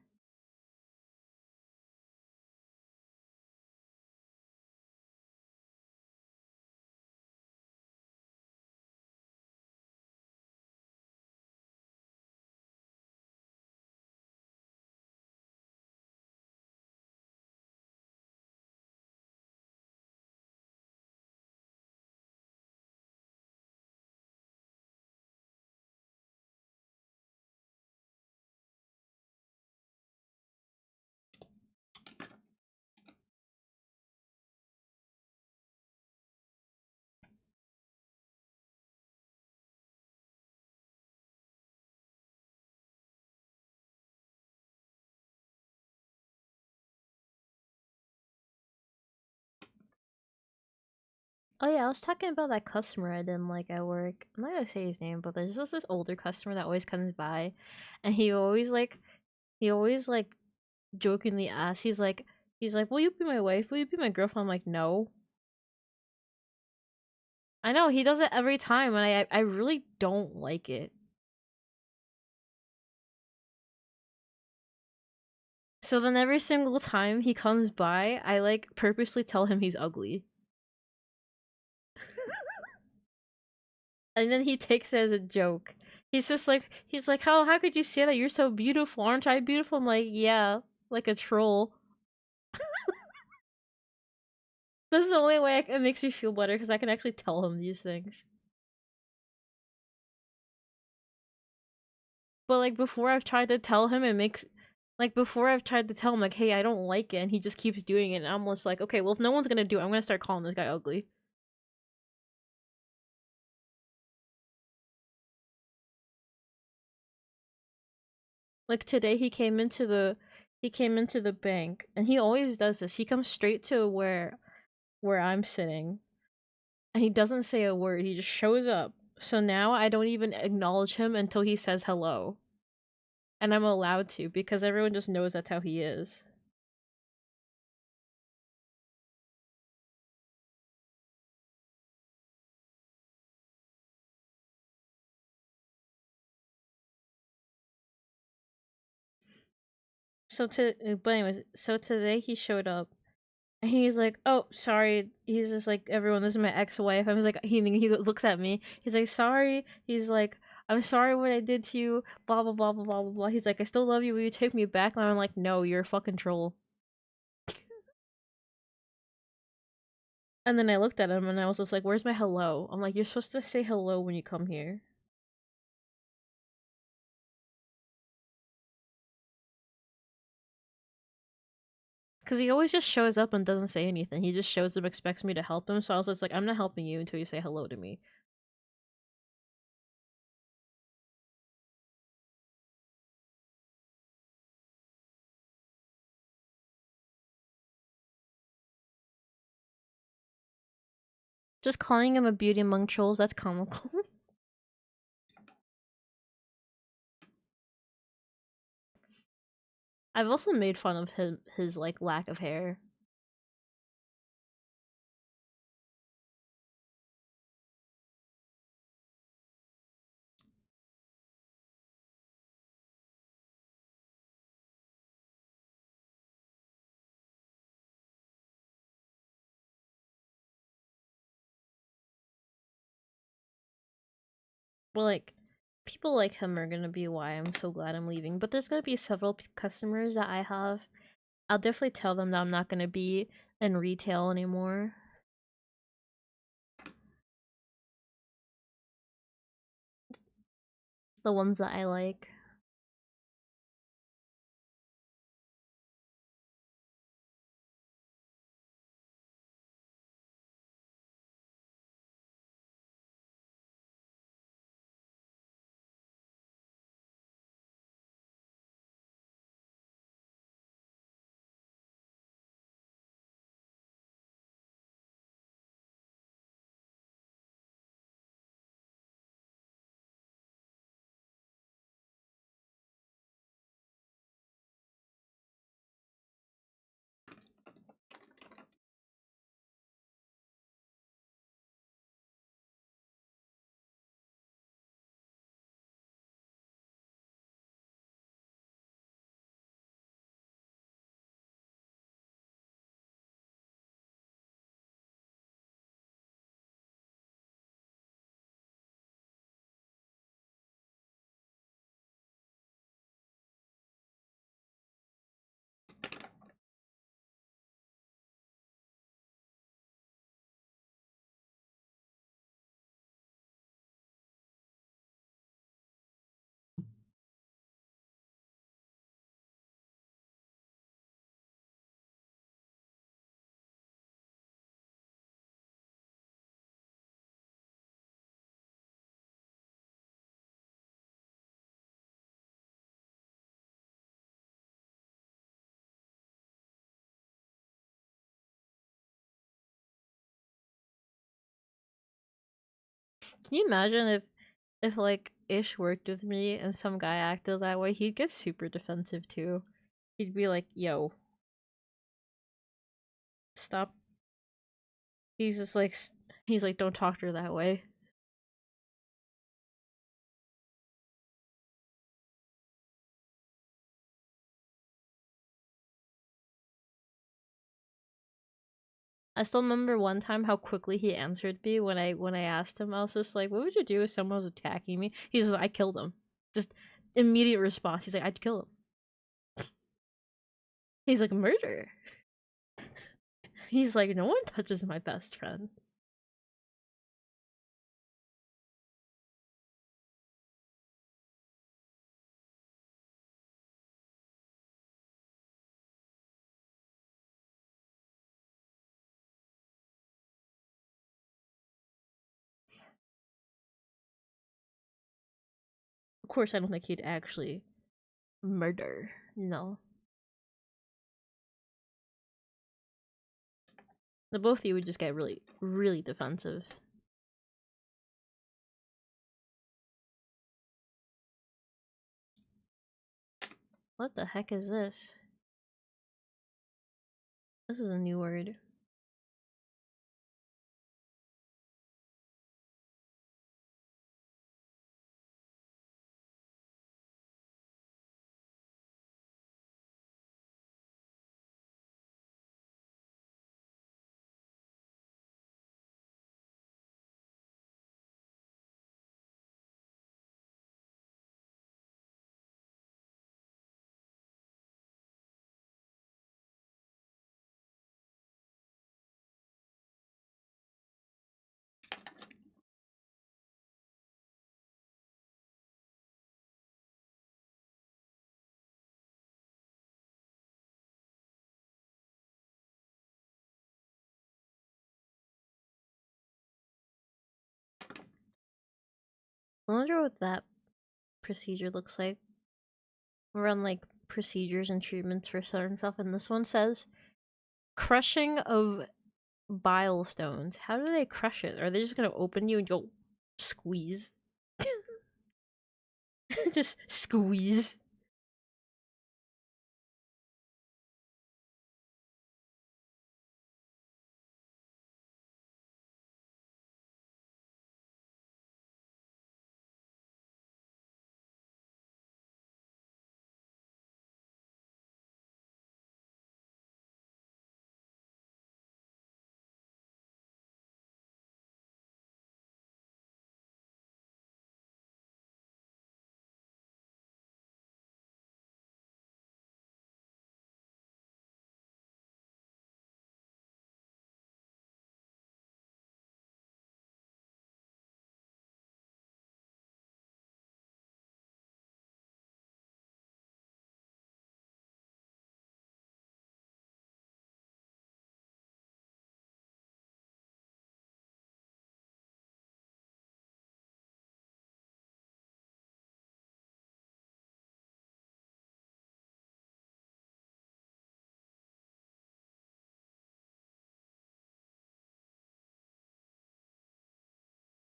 Oh yeah, I was talking about that customer I didn't like at work. I'm not gonna say his name, but there's just this older customer that always comes by, and he always like jokingly asks, he's like, "Will you be my wife? Will you be my girlfriend?" I'm like, "No." I know he does it every time, and I really don't like it. So then every single time he comes by, I like purposely tell him he's ugly. And then he takes it as a joke. He's like, how could you say that? You're so beautiful. Aren't I beautiful? I'm like, yeah, like a troll. This is the only way it makes me feel better because I can actually tell him these things. But like before I've tried to tell him, before I've tried to tell him like, hey, I don't like it, and he just keeps doing it. And I'm almost like, okay, well if no one's gonna do it, I'm gonna start calling this guy ugly. Like today he came into the bank, and he always does this. He comes straight to where I'm sitting, and he doesn't say a word. He just shows up. So now I don't even acknowledge him until he says hello. And I'm allowed to because everyone just knows that's how he is. But anyways, so today he showed up, and he's like, "Oh, sorry." He's just like, "Everyone, this is my ex-wife." I was like, he looks at me. He's like, "Sorry." He's like, "I'm sorry what I did to you." Blah blah blah blah blah blah blah. He's like, "I still love you. Will you take me back?" And I'm like, "No, you're a fucking troll." And then I looked at him and I was just like, "Where's my hello?" I'm like, "You're supposed to say hello when you come here." Because he always just shows up and doesn't say anything. He just shows up, expects me to help him. So I was just like, I'm not helping you until you say hello to me. Just calling him a beauty among trolls, that's comical. I've also made fun of his like lack of hair. But like, people like him are gonna be why I'm so glad I'm leaving. But there's gonna be several customers that I have. I'll definitely tell them that I'm not gonna be in retail anymore. The ones that I like. Can you imagine if like Ish worked with me and some guy acted that way? He'd get super defensive too. He'd be like, "Yo, stop." He's just like, he's like, "Don't talk to her that way." I still remember one time how quickly he answered me when I asked him. I was just like, "What would you do if someone was attacking me?" He's like, "I killed him." Just immediate response. He's like, "I'd kill him." He's like, "Murder." He's like, "No one touches my best friend." Of course, I don't think he'd actually murder. No. The both of you would just get really, really defensive. What the heck is this? This is a new word. I wonder what that procedure looks like. We're on like procedures and treatments for certain stuff, and this one says crushing of bile stones. How do they crush it? Are they just gonna open you and go squeeze? Just squeeze.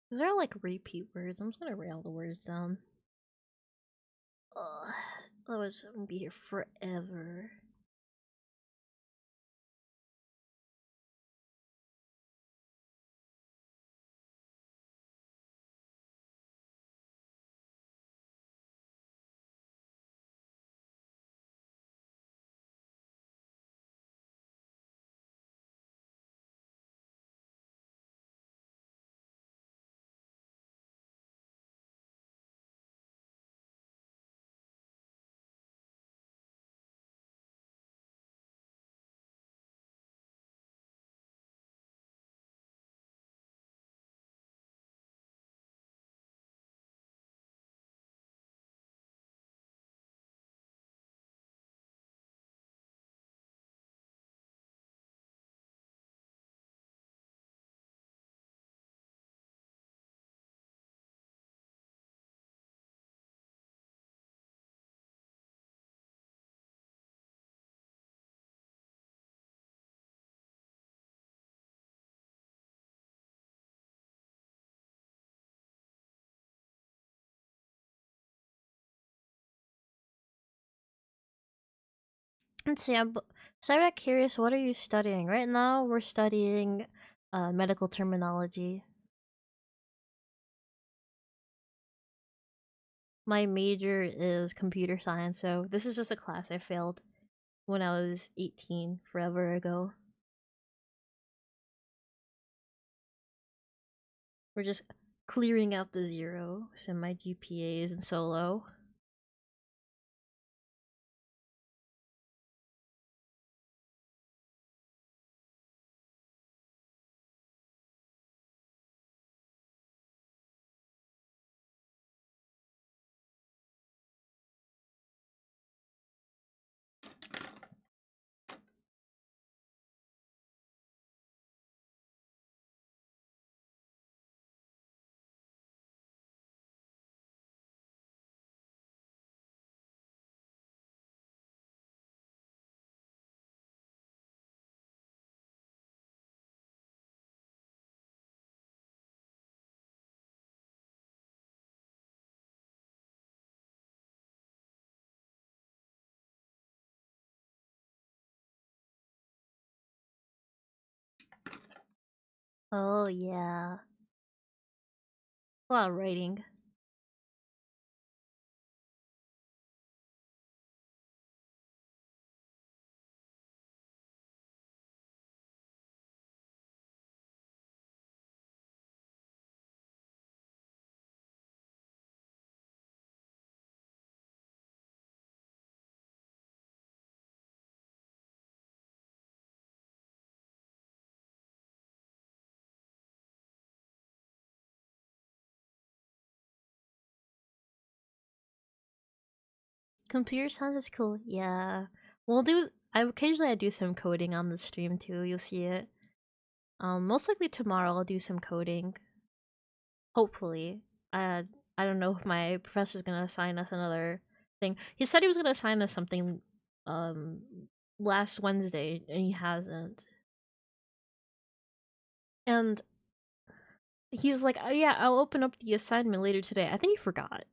Is there like repeat words? I'm just gonna write all the words down. Ugh, otherwise I'm gonna be here forever. Let's see. So I got curious. What are you studying right now? We're studying medical terminology. My major is computer science, so this is just a class I failed when I was 18, forever ago. We're just clearing out the zero, so my GPA isn't so low. Oh yeah, a lot of writing. Computer science is cool. Yeah, we'll do. I do some coding on the stream too. You'll see it. Most likely tomorrow I'll do some coding. Hopefully. I don't know if my professor's gonna assign us another thing. He said he was gonna assign us something um last Wednesday and he hasn't. And he was like, "Oh yeah, I'll open up the assignment later today." I think he forgot.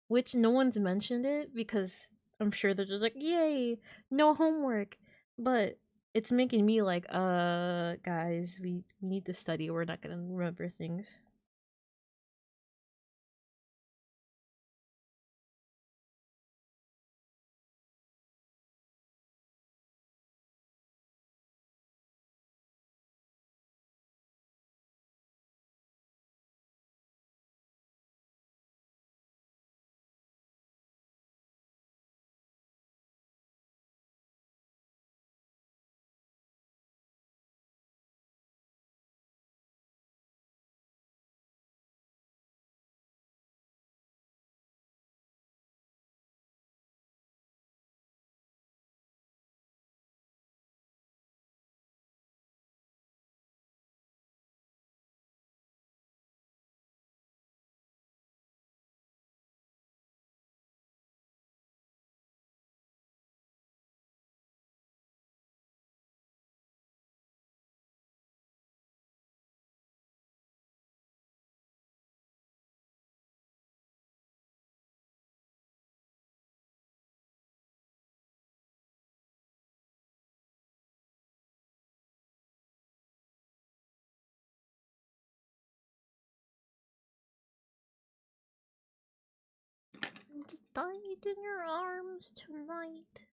Which no one's mentioned it because I'm sure they're just like, "Yay, no homework." But it's making me like, guys, we need to study. We're not gonna remember things." Just died in your arms tonight.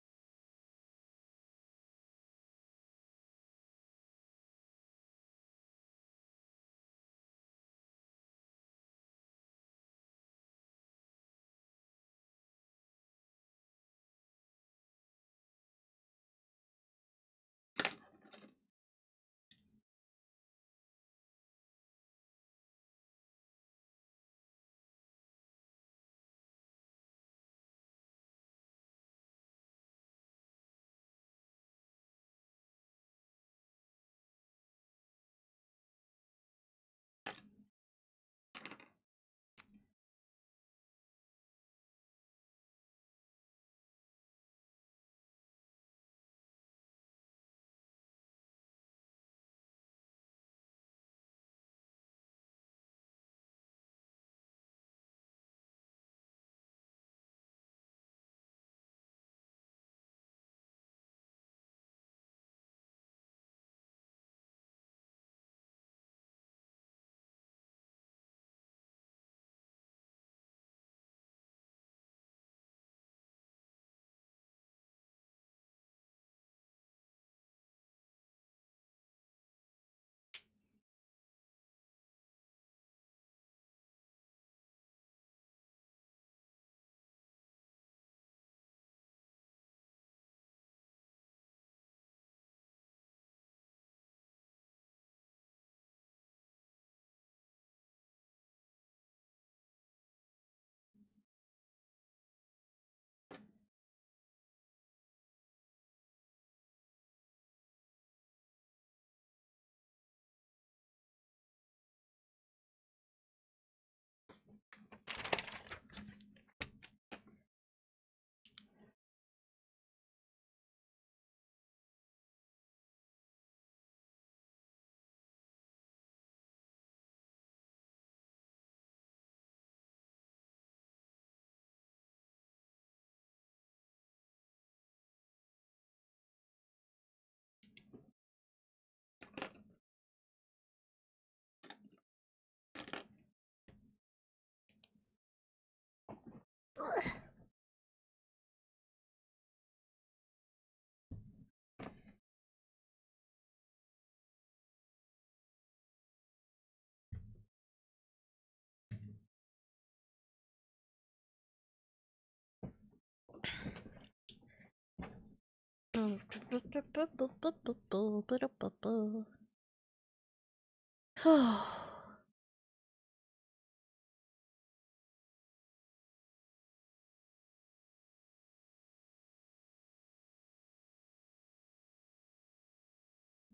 I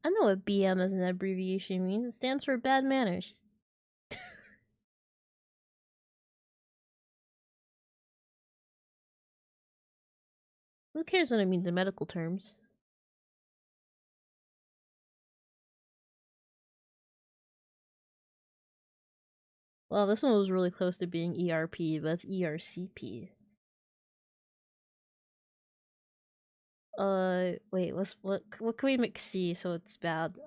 know what BM as an abbreviation means. It stands for bad manners. Who cares what it means in medical terms? Well, this one was really close to being ERP, but it's ERCP. Wait, what can we make C so it's bad?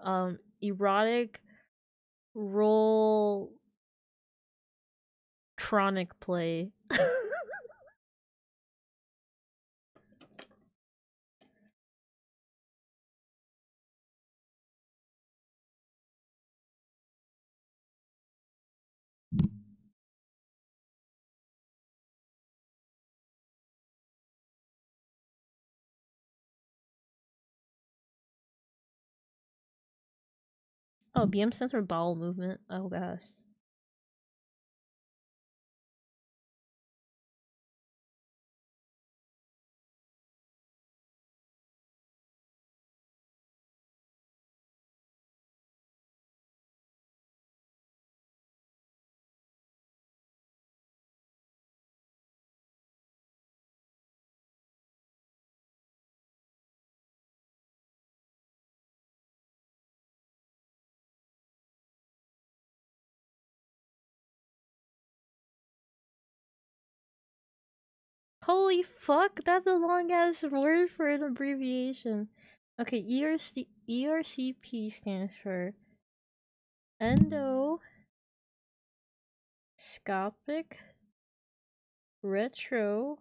Erotic role chronic play. Oh, BM stands for bowel movement. Oh gosh. Holy fuck, that's a long ass word for an abbreviation. Okay, ERCP stands for endoscopic retrograde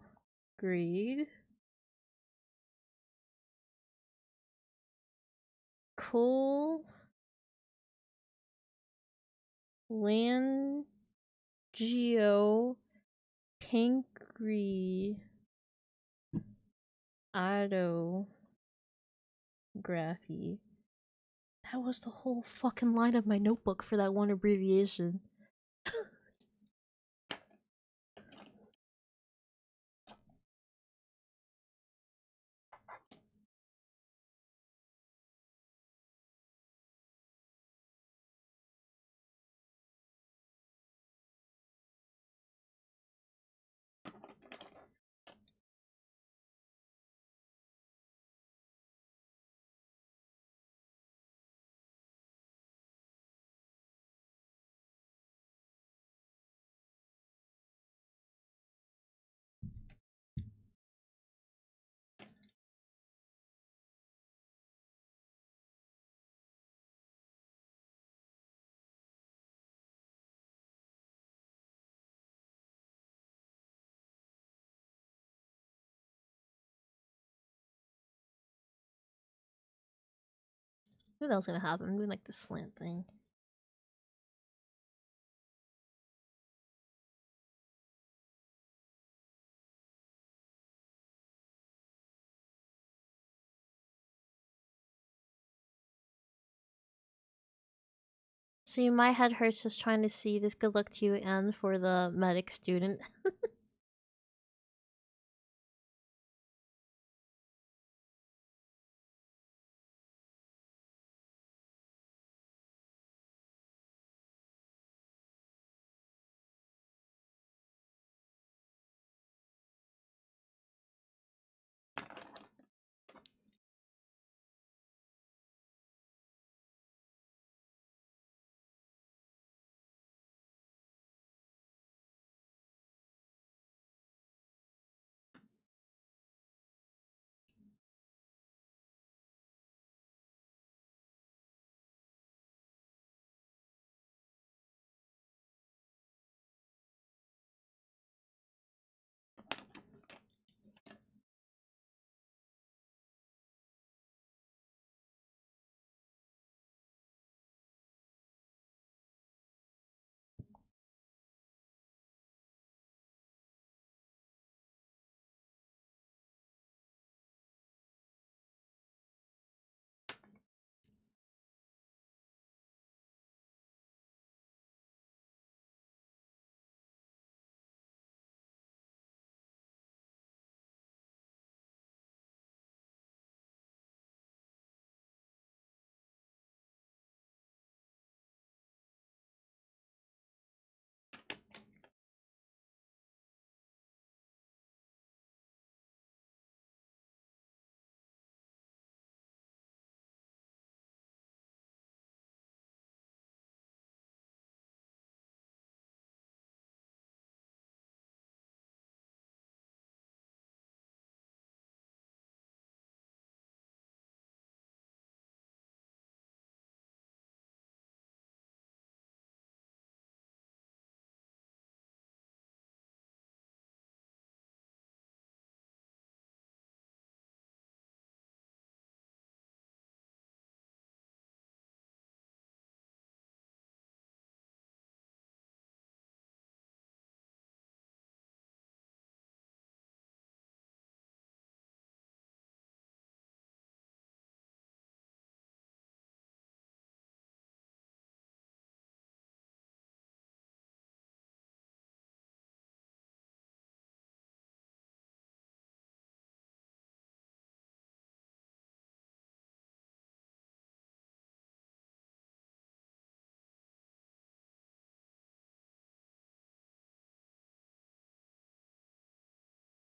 cholangiopancreatography. That was the whole fucking line of my notebook for that one abbreviation. What else gonna happen? I'm doing like the slant thing. See, my head hurts just trying to see this good luck to you and for the medic student.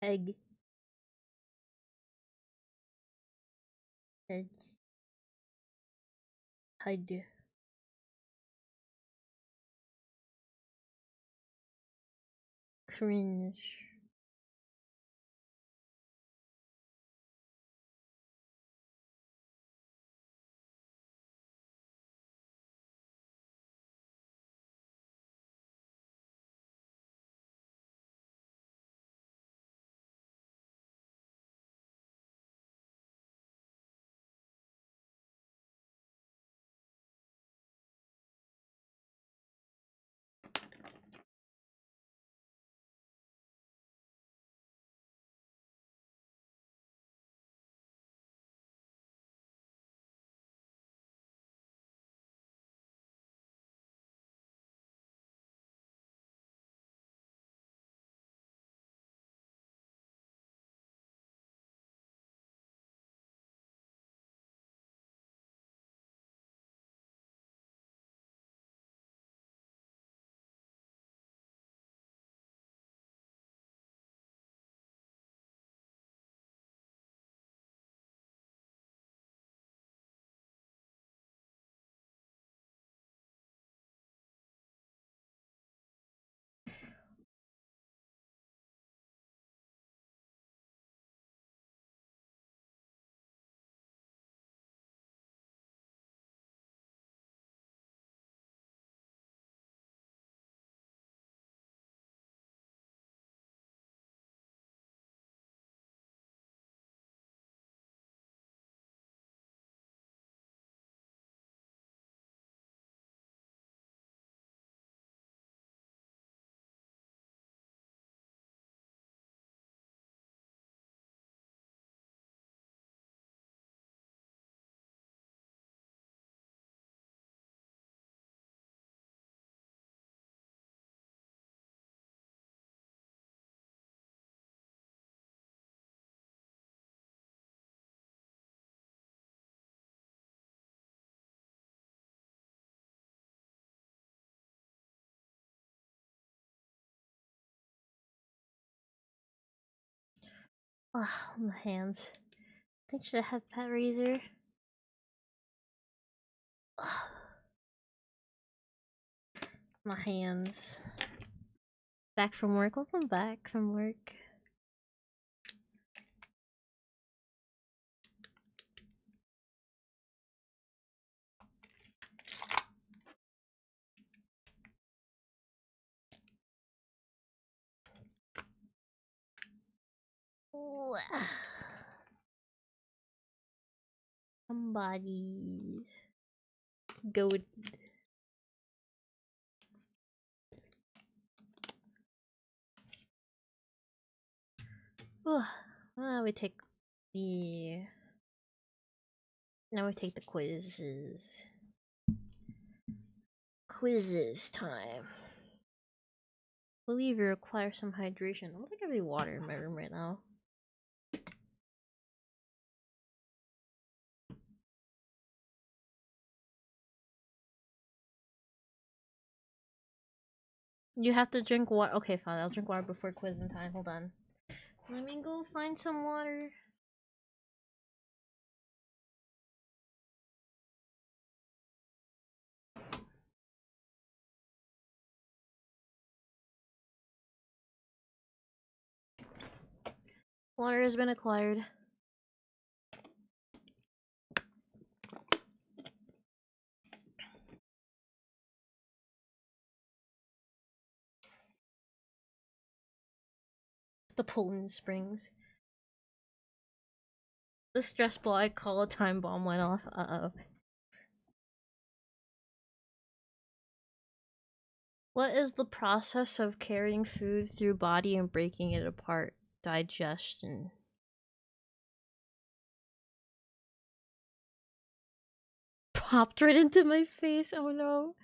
Egg. Egg. Hide. Cringe. Ah, my hands. I think should I have Pet Razor? My hands. Back from work. Welcome back from work. Ooh. Somebody go. Now we take the. Now we take the quizzes. Quizzes time. Believe you require some hydration. I don't think I have any water in my room right now. You have to drink water. Okay, fine. I'll drink water before quizzing time. Hold on. Let me go find some water. Water has been acquired. The Poland Springs. The stress ball I call a time bomb went off. Uh-oh. What is the process of carrying food through body and breaking it apart? Digestion. Popped right into my face. Oh no.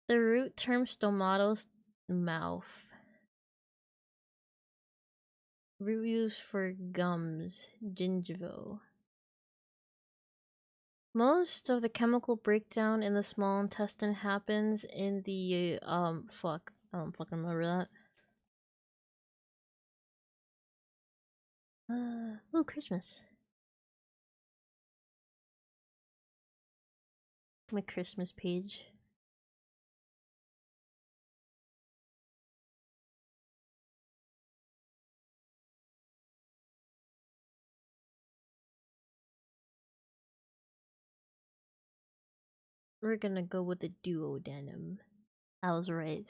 The root term stomatos mouth. Root used for gums. Gingival. Most of the chemical breakdown in the small intestine happens in the fuck. I don't fucking remember that. Ooh, Christmas. My Christmas page. We're gonna go with the duodenum. I was right.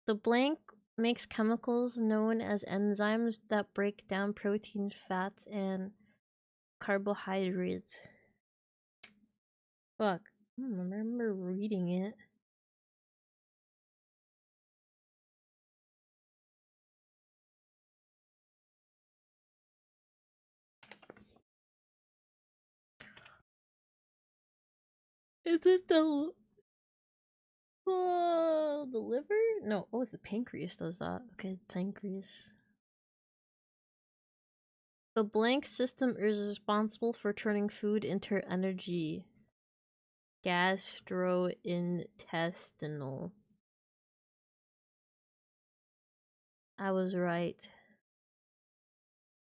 The blank makes chemicals known as enzymes that break down proteins, fats, and carbohydrates. Fuck. I don't remember reading it. Is it the liver? No, oh, it's the pancreas does that. Okay, pancreas. The blank system is responsible for turning food into energy. Gastrointestinal. I was right.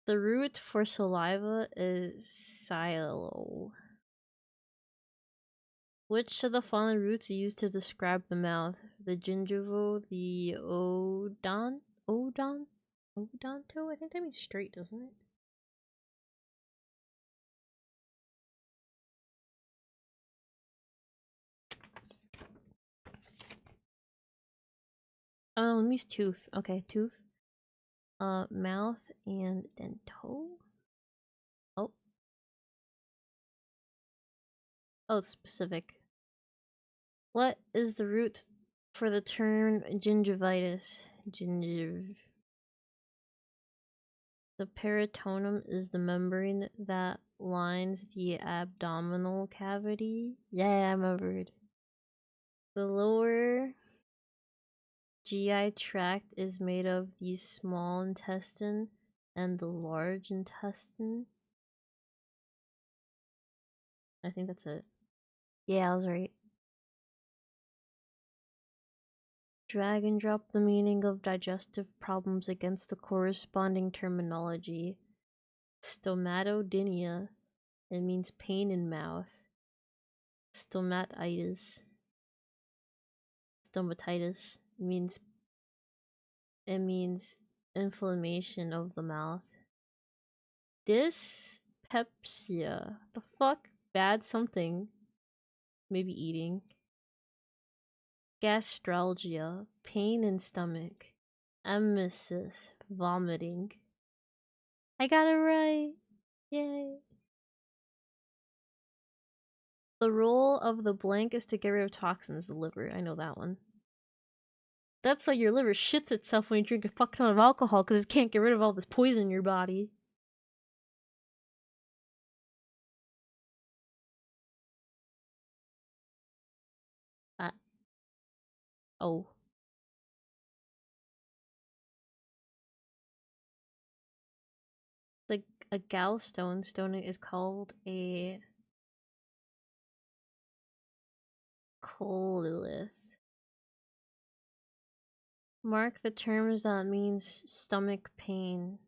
The root for saliva is silo. Which of the following roots used to describe the mouth? The gingival, the odonto? I think that means straight, doesn't it? Oh, it means tooth. Okay, tooth. Mouth and dento. Oh. Oh, it's specific. What is the root for the term gingivitis? The peritoneum is the membrane that lines the abdominal cavity. Yeah, I remembered. The lower GI tract is made of the small intestine and the large intestine. I think that's it. Yeah, I was right. Drag and drop the meaning of digestive problems against the corresponding terminology. Stomatodynia. It means pain in mouth. Stomatitis. Stomatitis means inflammation of the mouth. Dyspepsia. The fuck? Bad something. Maybe eating. Gastralgia. Pain in stomach. Emesis. Vomiting. I got it right. Yay. The role of the blank is to get rid of toxins, the liver. I know that one. That's why your liver shits itself when you drink a fuck ton of alcohol, because it can't get rid of all this poison in your body. Oh. Like a gallstone stone is called a cololith. Mark the terms that means stomach pain.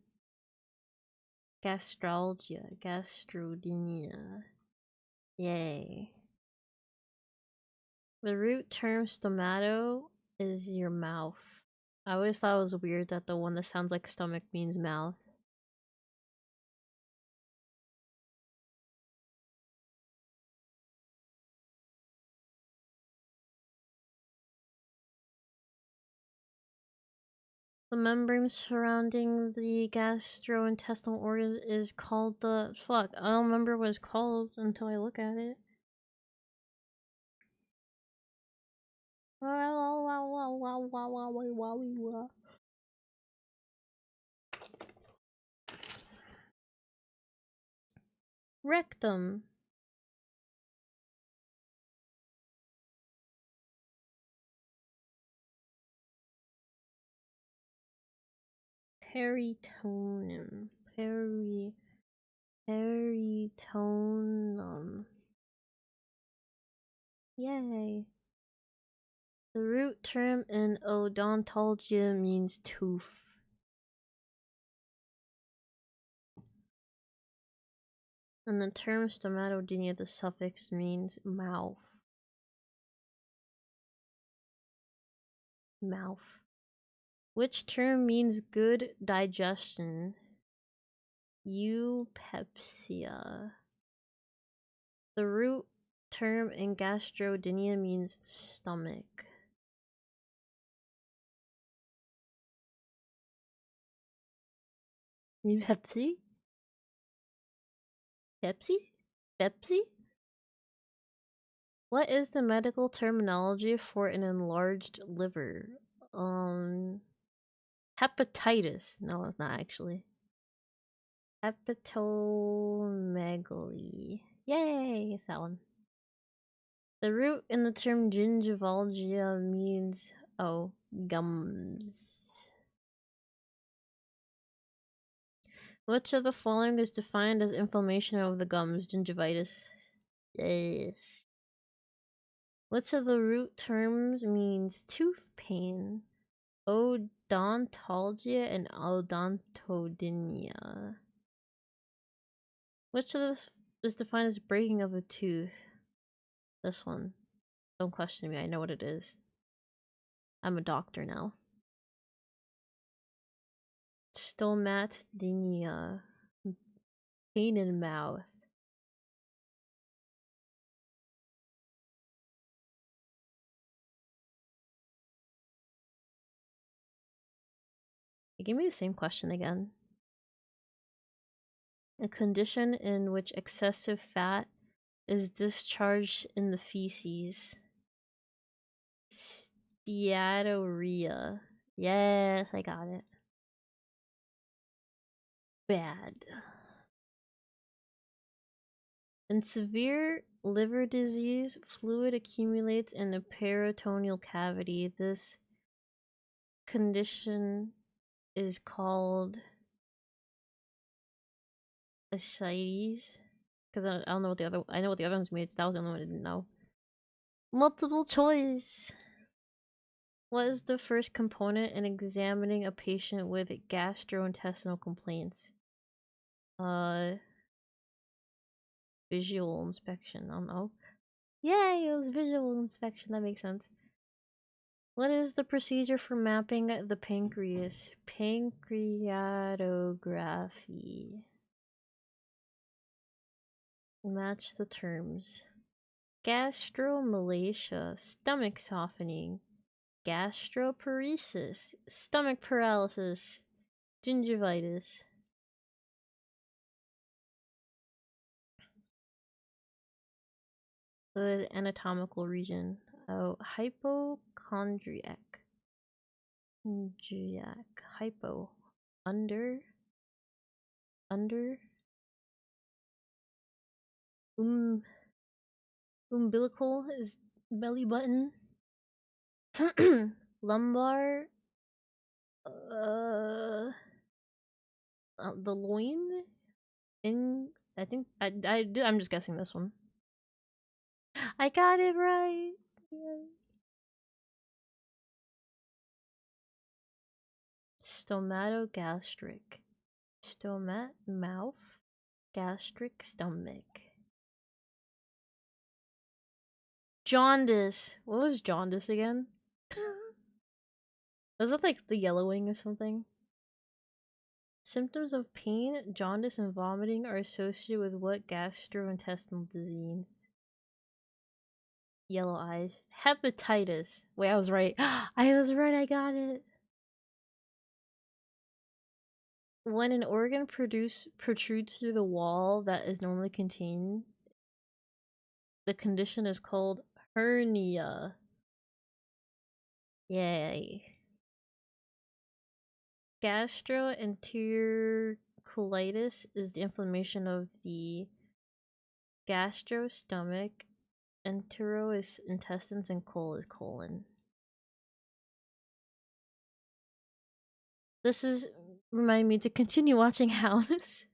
Gastralgia, gastrodynia. Yay. The root term stomato is your mouth. I always thought it was weird that the one that sounds like stomach means mouth. The membrane surrounding the gastrointestinal organs is called the fuck. I don't remember what it's called until I look at it. Rectum. Peritoneum. Peritoneum. Yay. The root term in odontology means tooth. In the term stomatodynia, the suffix means mouth. Mouth. Which term means good digestion? Eupepsia. The root term in gastrodynia means stomach. Pepsi? Pepsi? Pepsi? What is the medical terminology for an enlarged liver? Hepatitis. No, it's not actually. Hepatomegaly. Yay! It's that one. The root in the term gingivalgia means, gums. Which of the following is defined as inflammation of the gums? Gingivitis. Yes. Which of the root terms means tooth pain? Odontologia and odontodynia. Which of this is defined as breaking of a tooth? This one. Don't question me, I know what it is. I'm a doctor now. Stomatodynia. Pain in mouth. Give me the same question again. A condition in which excessive fat is discharged in the feces. Steatorrhea. Yes, I got it. Bad. In severe liver disease, fluid accumulates in the peritoneal cavity. This condition is called ascites. Because I don't know what the other. I know what the other ones means. That was the only one I didn't know. Multiple choice. What is the first component in examining a patient with gastrointestinal complaints? Visual inspection. I don't know. Yay, it was visual inspection. That makes sense. What is the procedure for mapping the pancreas? Pancreatography. Match the terms. Gastromalacia, stomach softening. Gastroparesis, stomach paralysis. Gingivitis. The anatomical region. Hypochondriac. Hypo. Under. Umbilical is belly button. Lumbar. The loin. I think I'm just guessing this one. I got it right. Yeah. Stomatogastric. Stomat, mouth. Gastric, stomach. Jaundice. What was jaundice again? Was that like the yellowing or something? Symptoms of pain, jaundice, and vomiting are associated with what gastrointestinal disease? Yellow eyes. Hepatitis. Wait, I was right. I was right, I got it. When an organ protrudes through the wall that is normally contained, the condition is called hernia. Yay. Gastroenterocolitis is the inflammation of the gastrostomach. Entero is intestines and col is colon. This is remind me to continue watching House.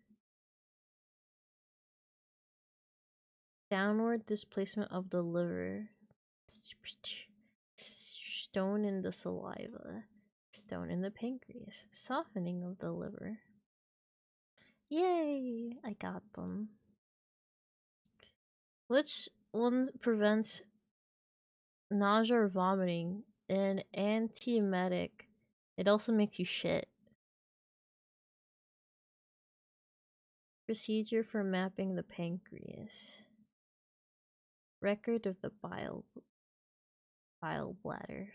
Downward displacement of the liver. Stone in the saliva. Stone in the pancreas. Softening of the liver. Yay! I got them. Which one prevents nausea or vomiting? An antiemetic. It also makes you shit. Procedure for mapping the pancreas. Record of the bile bladder.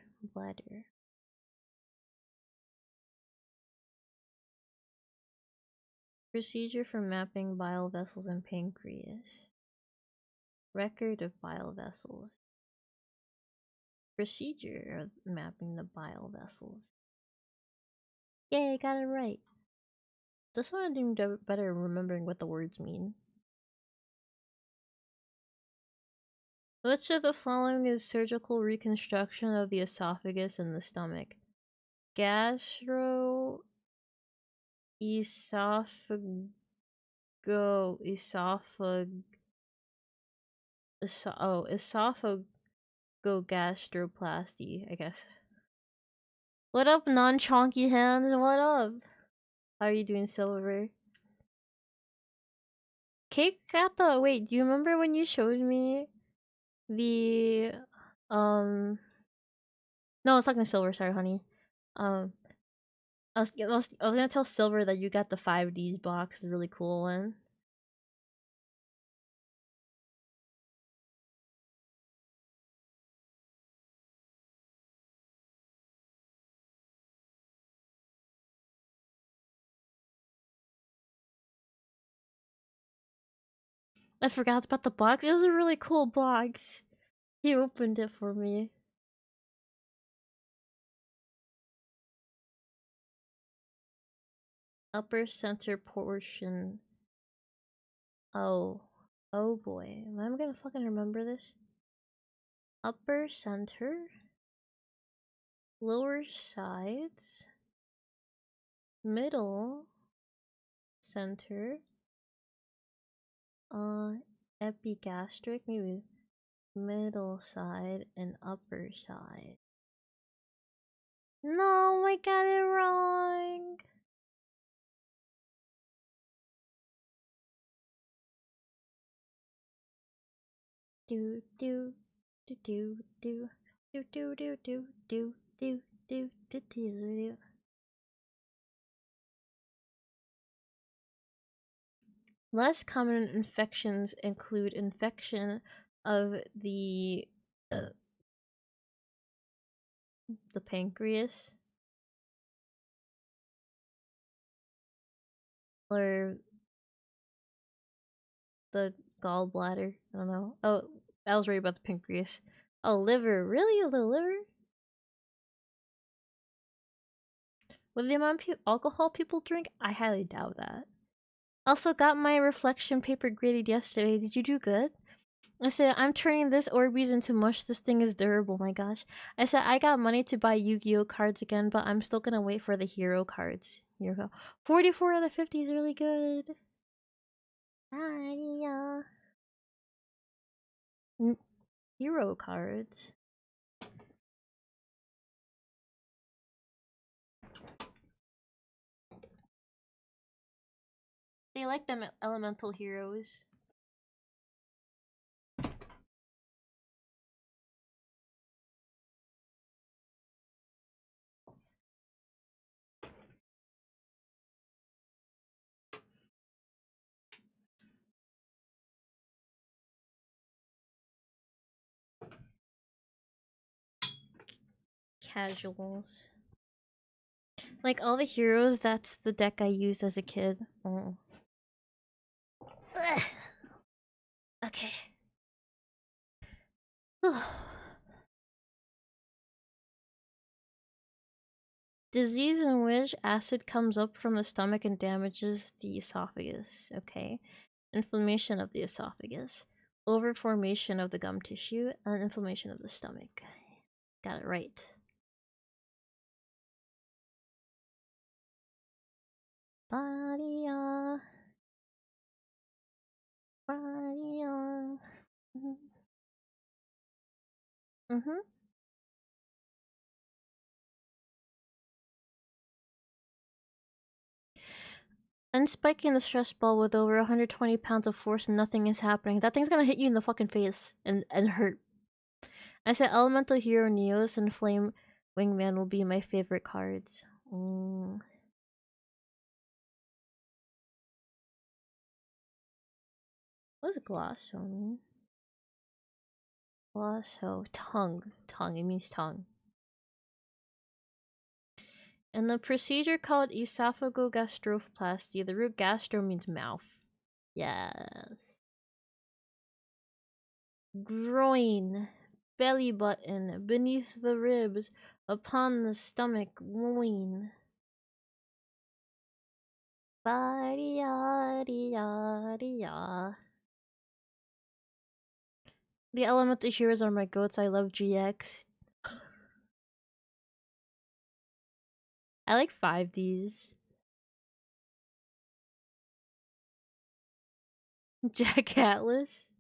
Procedure for mapping bile vessels in pancreas. Record of bile vessels. Procedure of mapping the bile vessels. Yay, I got it right. Just want to do better remembering what the words mean. Which of the following is surgical reconstruction of the esophagus and the stomach? Gastro esophago esophagogastroplasty, I guess. What up, non-chonky hands? What up? How are you doing, Silver? Cake got the wait, do you remember when you showed me the no, I was talking to Silver, sorry, honey. I was gonna tell Silver that you got the 5Ds box, the really cool one. I forgot about the box. It was a really cool box. He opened it for me. Upper center portion. Oh boy. Am I gonna fucking remember this? Upper center. Lower sides. Middle. Center. Epigastric, maybe middle side and upper side. No, I got it wrong. Do do do do do do do do do do do do do do. Less common infections include infection of the pancreas or the gallbladder. I don't know. Oh, I was right about the pancreas. Oh, liver. Really? The liver? With the amount of alcohol people drink, I highly doubt that. Also got my reflection paper graded yesterday. Did you do good? I said, I'm turning this Orbeez into mush. This thing is durable, my gosh. I said, I got money to buy Yu-Gi-Oh cards again, but I'm still gonna wait for the hero cards. Here we go. 44 out of 50 is really good. Hero cards. They like them elemental heroes. Casuals. Like all the heroes, that's the deck I used as a kid. Oh. Ugh. Okay. Disease in which acid comes up from the stomach and damages the esophagus. Okay. Inflammation of the esophagus. Overformation of the gum tissue and inflammation of the stomach. Got it right. Body on. Body on. Mm-hmm. And spiking the stress ball with over 120 pounds of force and nothing is happening. That thing's gonna hit you in the fucking face and hurt. I said Elemental Hero Neos and Flame Wingman will be my favorite cards. What does Glosso mean? Glosso. Tongue. Tongue. It means tongue. And the procedure called esophagogastroplasty. The root gastro means mouth. Yes. Groin. Belly button. Beneath the ribs. Upon the stomach. Loin. Body yada yada yada. The elemental heroes are my goats. I love GX. I like 5Ds. Jack Atlas.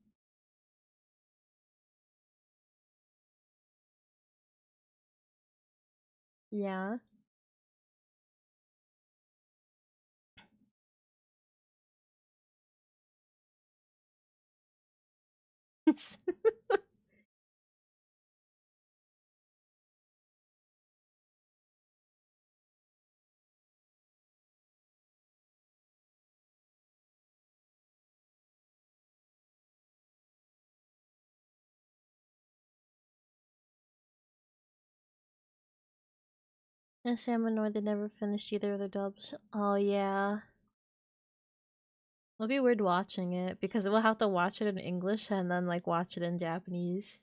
Yeah. And Salmonoid, they never finished either of the dubs. Oh yeah. It'll be weird watching it because we'll have to watch it in English and then like watch it in Japanese.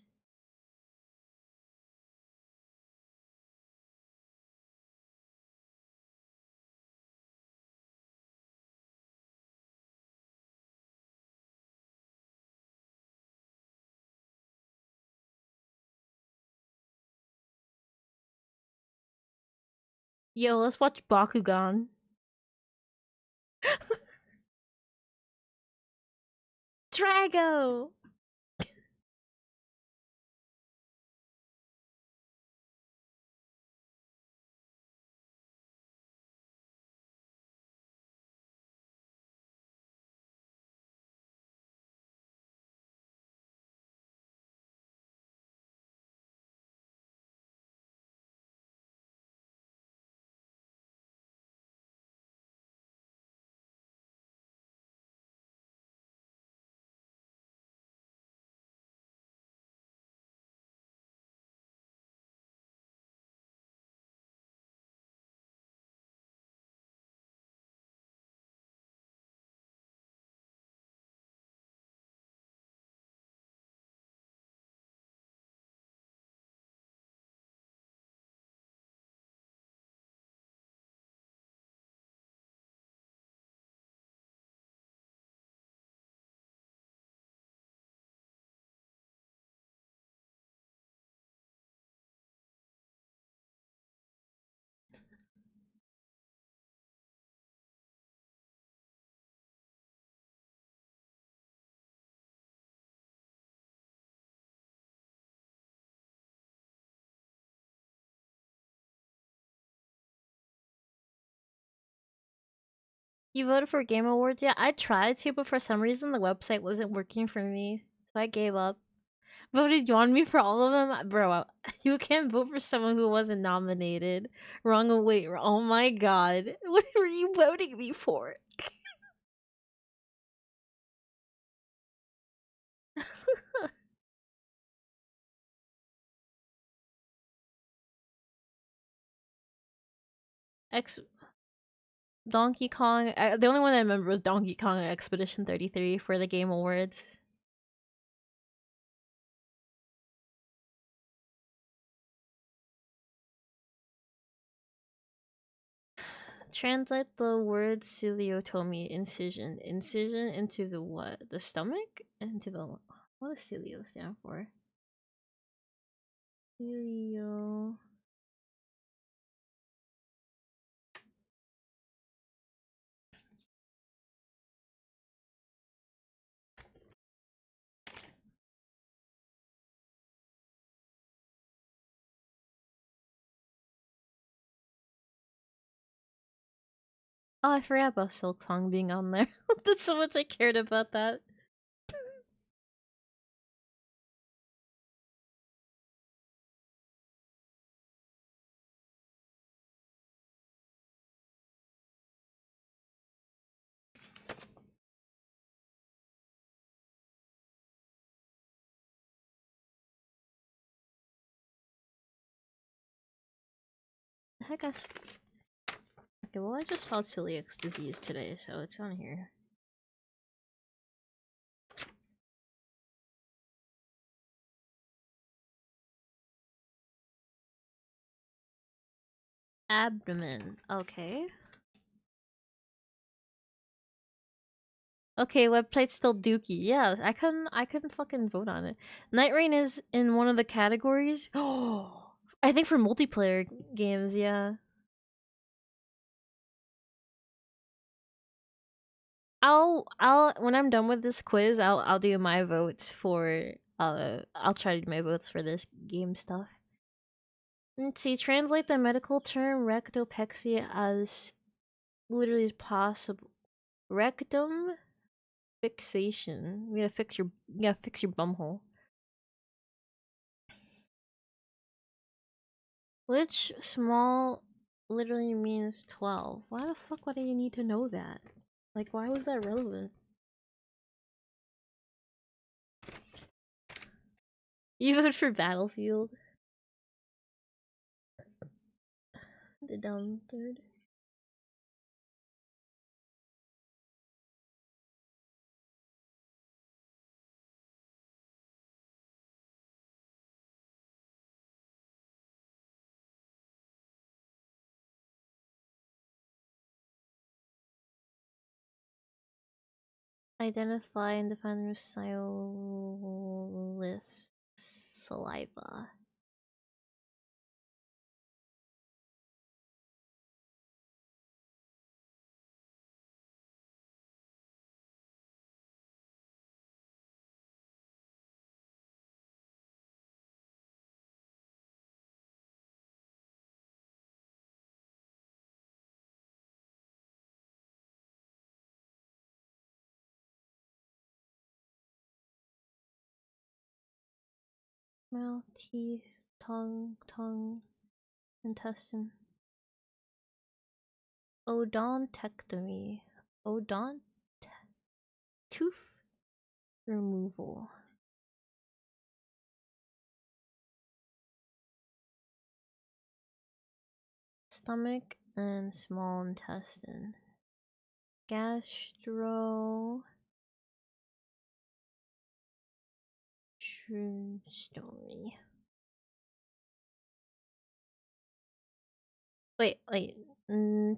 Yo, let's watch Bakugan. Drago! You voted for Game Awards? Yeah, I tried to, but for some reason the website wasn't working for me. So I gave up. Voted you on me for all of them? Bro, you can't vote for someone who wasn't nominated. Wrong, oh wait, oh my god. What were you voting me for? Ex Donkey Kong. The only one I remember was Donkey Kong Expedition 33 for the Game Awards. Translate the word ciliotomy incision. Incision into the what? The stomach? Into the what does cilio stand for? Cilio. Oh, I forgot about Silk Song being on there. That's so much I cared about that. The heck I okay, well I just saw celiac disease today, so it's on here. Abdomen. Okay. Okay, website's still dookie. Yeah, I couldn't fucking vote on it. Night Rain is in one of the categories. Oh, I think for multiplayer games, yeah. I'll when I'm done with this quiz, I'll do my votes for I'll try to do my votes for this game stuff. Let's see, translate the medical term rectopexy as literally as possible. Rectum fixation. You gotta fix your bumhole. Which small literally means 12. Why the fuck would you need to know that? Like, why was that relevant? You voted for Battlefield? The dumb third. Identify and define with saliva. Mouth, teeth, tongue, intestine. Odontectomy. Tooth removal. Stomach and small intestine. Gastrostomy. Wait.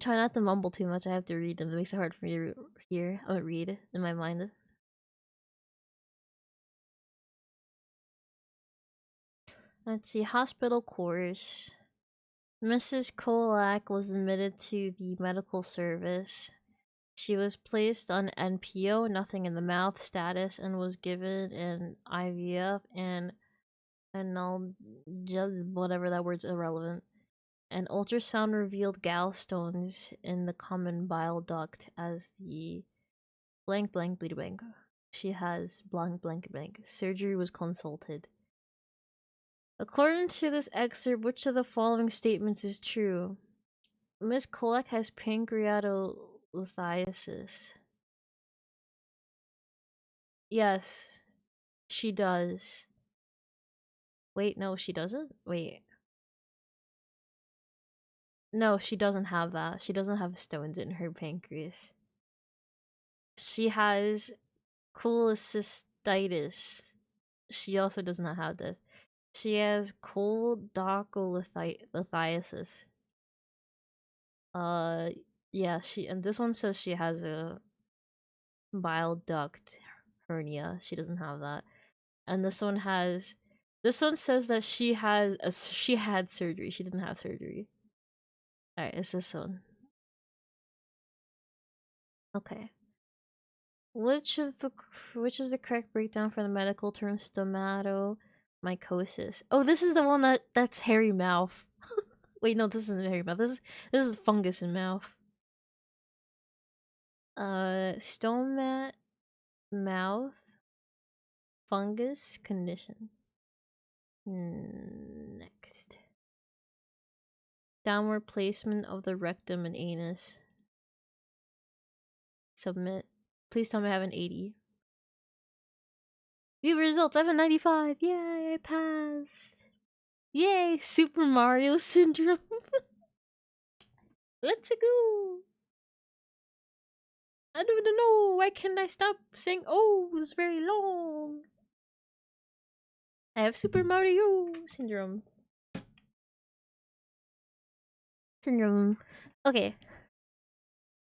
Try not to mumble too much. I have to read them. It makes it hard for me to hear. I'm gonna read in my mind. Let's see. Hospital course. Mrs. Kolak was admitted to the medical service. She was placed on NPO, nothing in the mouth status, and was given an IVF and whatever that word's irrelevant. An ultrasound revealed gallstones in the common bile duct as the blank blank bleed blank. She has blank blank blank. Surgery was consulted. According to this excerpt, which of the following statements is true? Miss Kolak has pancreatolithiasis. Yes, she does. Wait, no, she doesn't? Wait. No, she doesn't have that. She doesn't have stones in her pancreas. She has cholecystitis. She also does not have this. She has cholecystolithiasis. Yeah, and this one says she has a bile duct hernia. She doesn't have that. And this one says that she had surgery. She didn't have surgery. All right, it's this one. Okay. Which is the correct breakdown for the medical term stomachomycosis? Oh, this is the one that's hairy mouth. Wait, no, this isn't hairy mouth. This is fungus in mouth. Stone mat, mouth, fungus condition. Next. Downward placement of the rectum and anus. Submit. Please tell me I have an 80. View results, I have a 95. Yay, I passed. Yay, Super Mario Syndrome. Let's go. I don't know. Why can't I stop saying oh? It's very long. I have Super Mario Syndrome. Okay.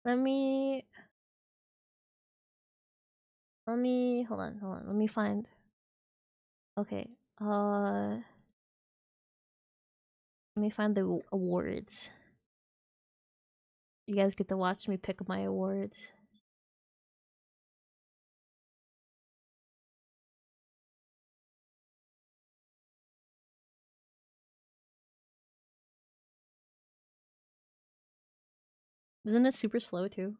Let me hold on. Let me find. Okay. Let me find the awards. You guys get to watch me pick my awards. Isn't it super slow too?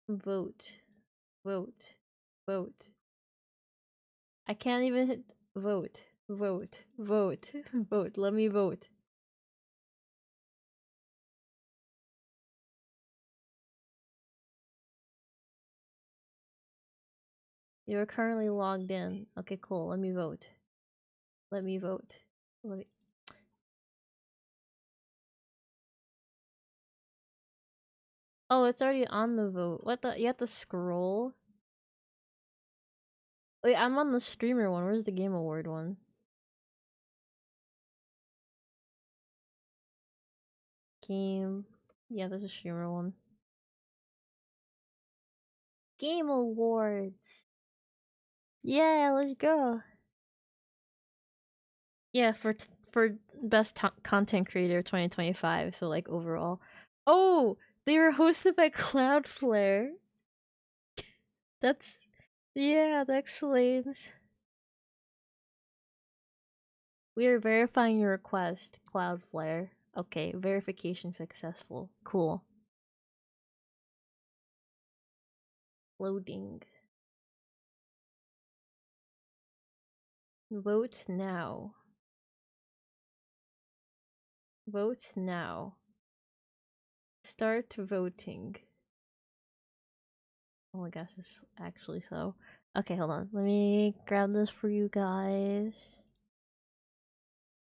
Vote. I can't even hit vote. Vote. Let me vote. You're currently logged in. Okay, cool. Let me vote. Oh, it's already on the vote. What the? You have to scroll? Wait, I'm on the streamer one. Where's the Game Award one? Game. Yeah, there's a streamer one. Game Awards. Yeah, let's go. Yeah, for best content creator 2025. So like overall. Oh, they were hosted by Cloudflare. That's that explains. We are verifying your request, Cloudflare. Okay, verification successful. Cool. Loading. Vote now. Vote now. Start voting. Oh my gosh, this is actually slow. Okay, hold on. Let me grab this for you guys.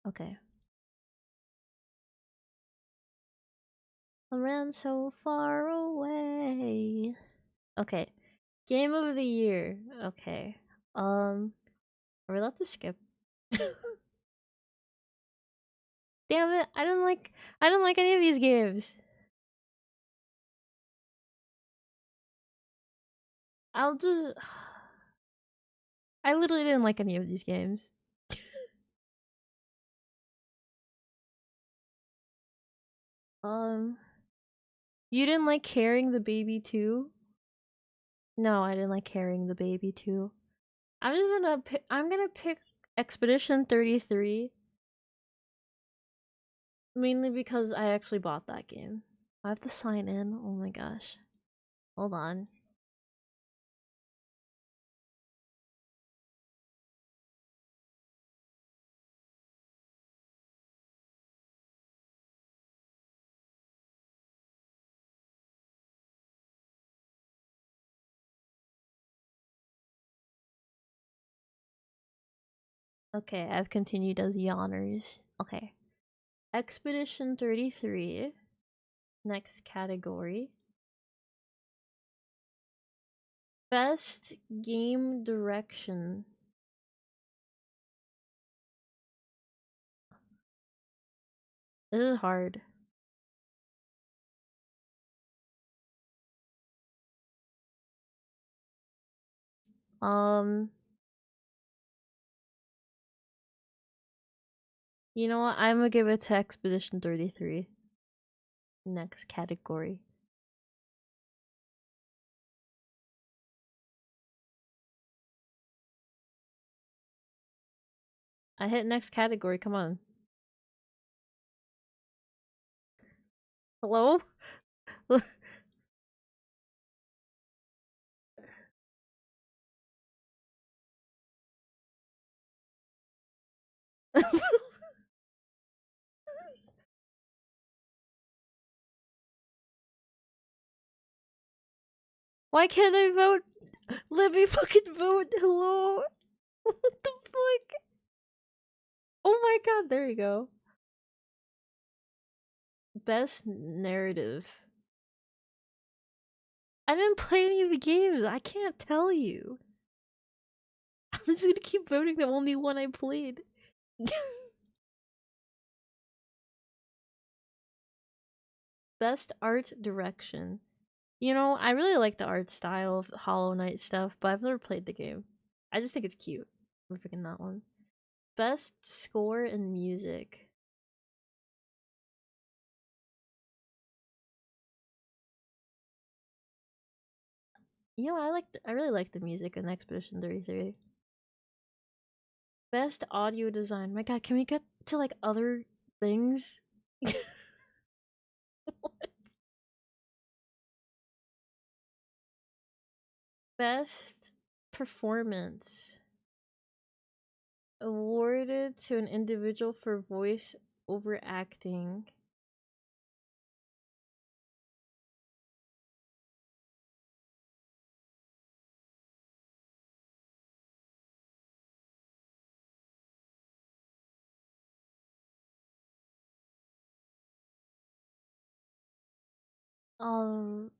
Okay. I ran so far away. Okay. Game of the year. Okay. Are we allowed to skip? Damn it! I don't like any of these games. I'll just. I literally didn't like any of these games. You didn't like carrying the baby too? No, I didn't like carrying the baby too. I'm just gonna pick. I'm gonna pick Expedition 33. Mainly because I actually bought that game. I have to sign in. Oh my gosh. Hold on. Okay, I've continued as the honors. Okay. Expedition 33. Next category. Best game direction. This is hard. You know what? I'm gonna give it to Expedition 33. Next category. I hit next category, come on. Hello? Why can't I vote? Let me fucking vote. Hello? What the fuck? Oh my god, there you go. Best narrative. I didn't play any of the games. I can't tell you. I'm just gonna keep voting the only one I played. Best art direction. You know, I really like the art style of Hollow Knight stuff, but I've never played the game. I just think it's cute. I'm picking that one. Best score and music. You know, I really like the music in Expedition 33. Best audio design. My god, can we get to like other things? Best performance. Awarded to an individual for voice over acting.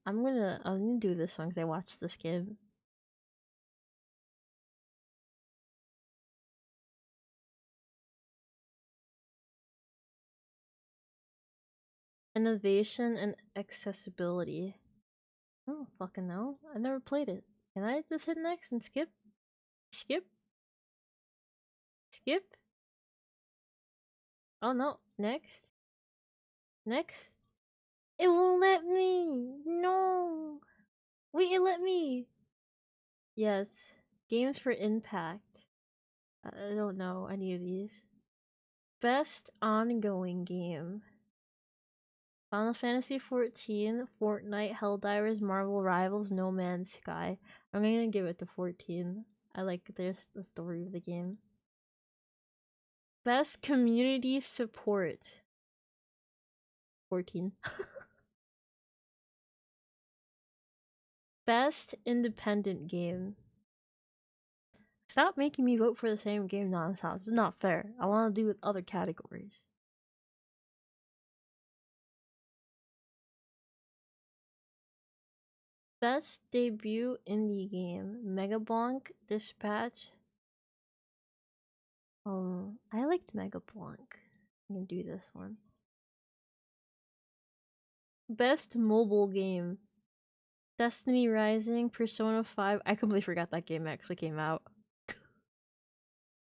I'm gonna do this one because I watched this game. Innovation and accessibility. I don't fucking know. I never played it. Can I just hit next and skip? Skip? Skip? Oh no. Next? Next? It won't let me! No! Wait, it let me! Yes. Games for impact. I don't know any of these. Best ongoing game. Final Fantasy XIV, Fortnite, Helldivers, Marvel Rivals, No Man's Sky. I'm gonna give it to 14. I like the story of the game. Best community support. 14. Best independent game. Stop making me vote for the same game nonstop. This is not fair. I want to do with other categories. Best debut indie game. Megablanc, Dispatch. I liked Megablanc. I'm gonna do this one. Best mobile game. Destiny Rising, Persona 5. I completely forgot that game actually came out.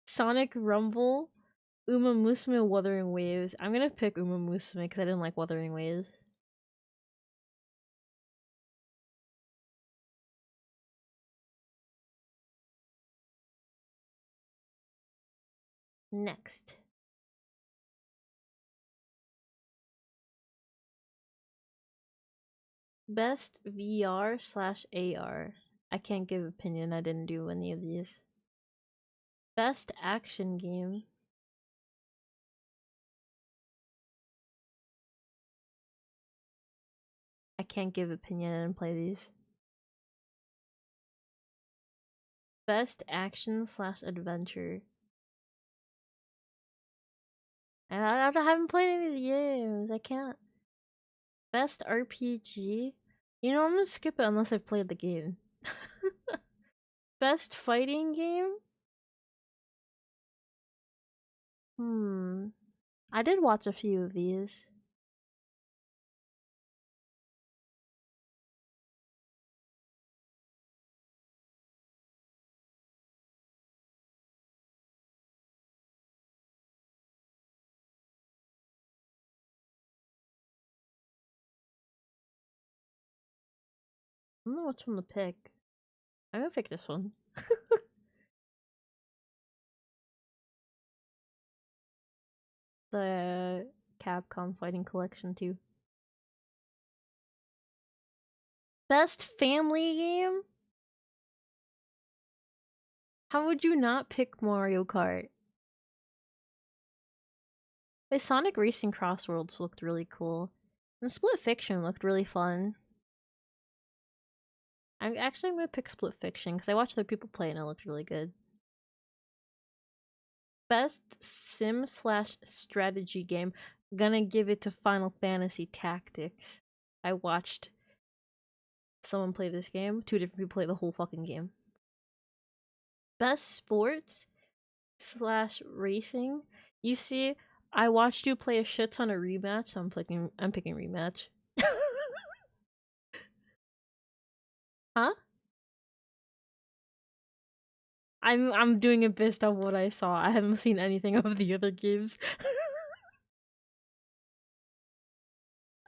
Sonic Rumble, Uma Musume, Wuthering Waves. I'm gonna pick Uma Musume because I didn't like Wuthering Waves. Next. Best VR/AR. I can't give opinion. I didn't do any of these. Best action game. I can't give opinion. I didn't play these. Best action/adventure. And I haven't played any of these games. I can't. Best RPG. You know, I'm gonna skip it unless I've played the game. Best fighting game. I did watch a few of these. I don't know which one to pick. I'm gonna pick this one. the Capcom Fighting Collection too. Best family game? How would you not pick Mario Kart? The Sonic Racing Crossworlds looked really cool. And Split Fiction looked really fun. I'm gonna pick Split Fiction because I watched other people play and it looked really good. Best sim/strategy game. Gonna give it to Final Fantasy Tactics. I watched someone play this game. 2 different people play the whole fucking game. Best sports/racing. You see, I watched you play a shit ton of Rematch, so I'm picking Rematch. Huh? I'm doing it based on what I saw. I haven't seen anything of the other games.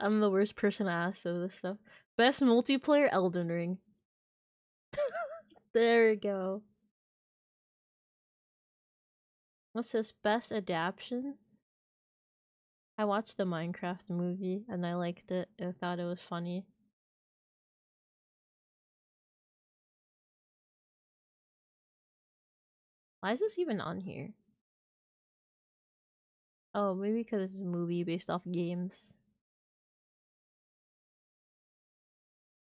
I'm the worst person to ask of this stuff. Best multiplayer, Elden Ring. There we go. What's this? Best adaptation? I watched the Minecraft movie and I liked it. I thought it was funny. Why is this even on here? Oh, maybe because it's a movie based off games.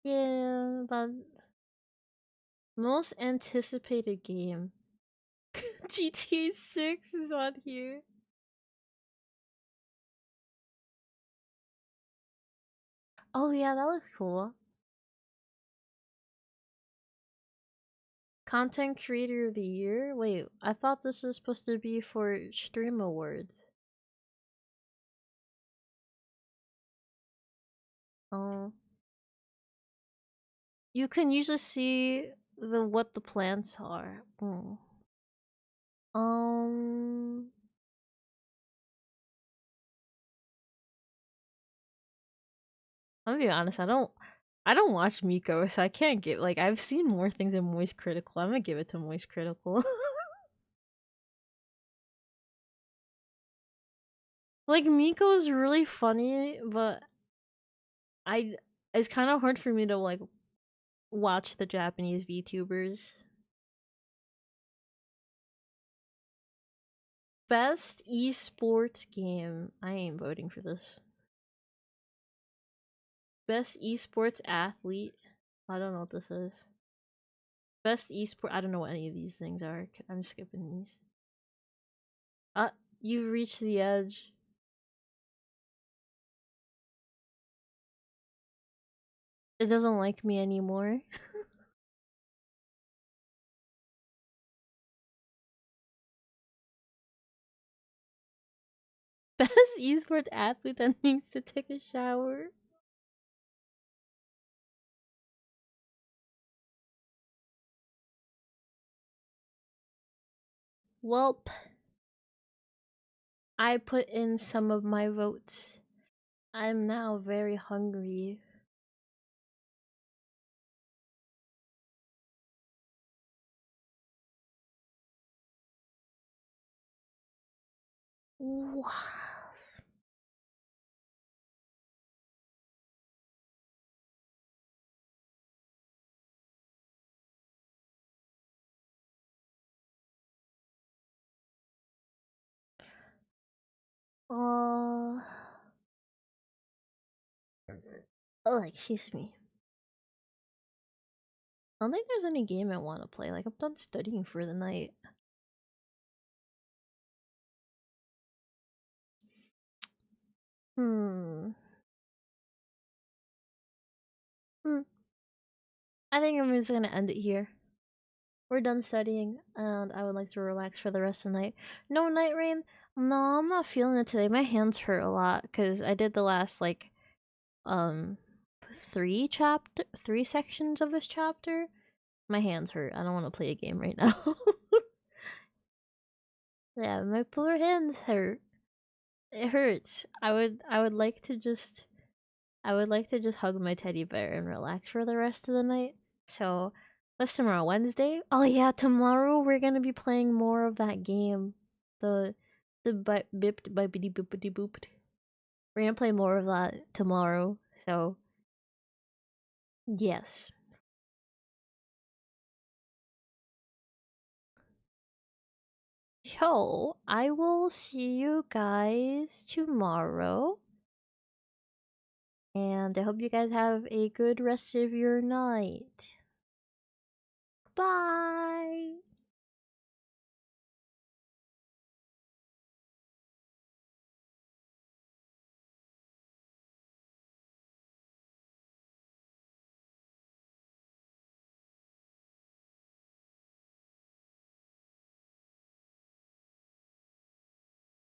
Yeah, but most anticipated game. GTA 6 is on here. Oh yeah, that looks cool. Content Creator of the Year? Wait, I thought this was supposed to be for Stream Awards. Oh. You can usually see what the plants are. Oh. I'm gonna be honest, I don't watch Miko, so I can't get like I've seen more things in Moist Critical. I'm gonna give it to Moist Critical. Like Miko's really funny, but it's kind of hard for me to like watch the Japanese VTubers. Best esports game. I ain't voting for this. Best esports athlete. I don't know what this is. Best esport. I don't know what any of these things are. I'm skipping these. You've reached the edge. It doesn't like me anymore. Best esports athlete that needs to take a shower. Welp. I put in some of my votes. I'm now very hungry. Wow. Oh, excuse me. I don't think there's any game I want to play. Like, I'm done studying for the night. I think I'm just gonna end it here. We're done studying, and I would like to relax for the rest of the night. No, Night Rain? No, I'm not feeling it today. My hands hurt a lot, because I did the last, like, 3 sections of this chapter. My hands hurt. I don't want to play a game right now. Yeah, my poor hands hurt. It hurts. I would like to just hug my teddy bear and relax for the rest of the night. So, what's tomorrow? Wednesday? Oh yeah, tomorrow we're gonna be playing more of that game. The bipped by biddy boopity booped. We're gonna play more of that tomorrow, so yes. So I will see you guys tomorrow. And I hope you guys have a good rest of your night. Bye.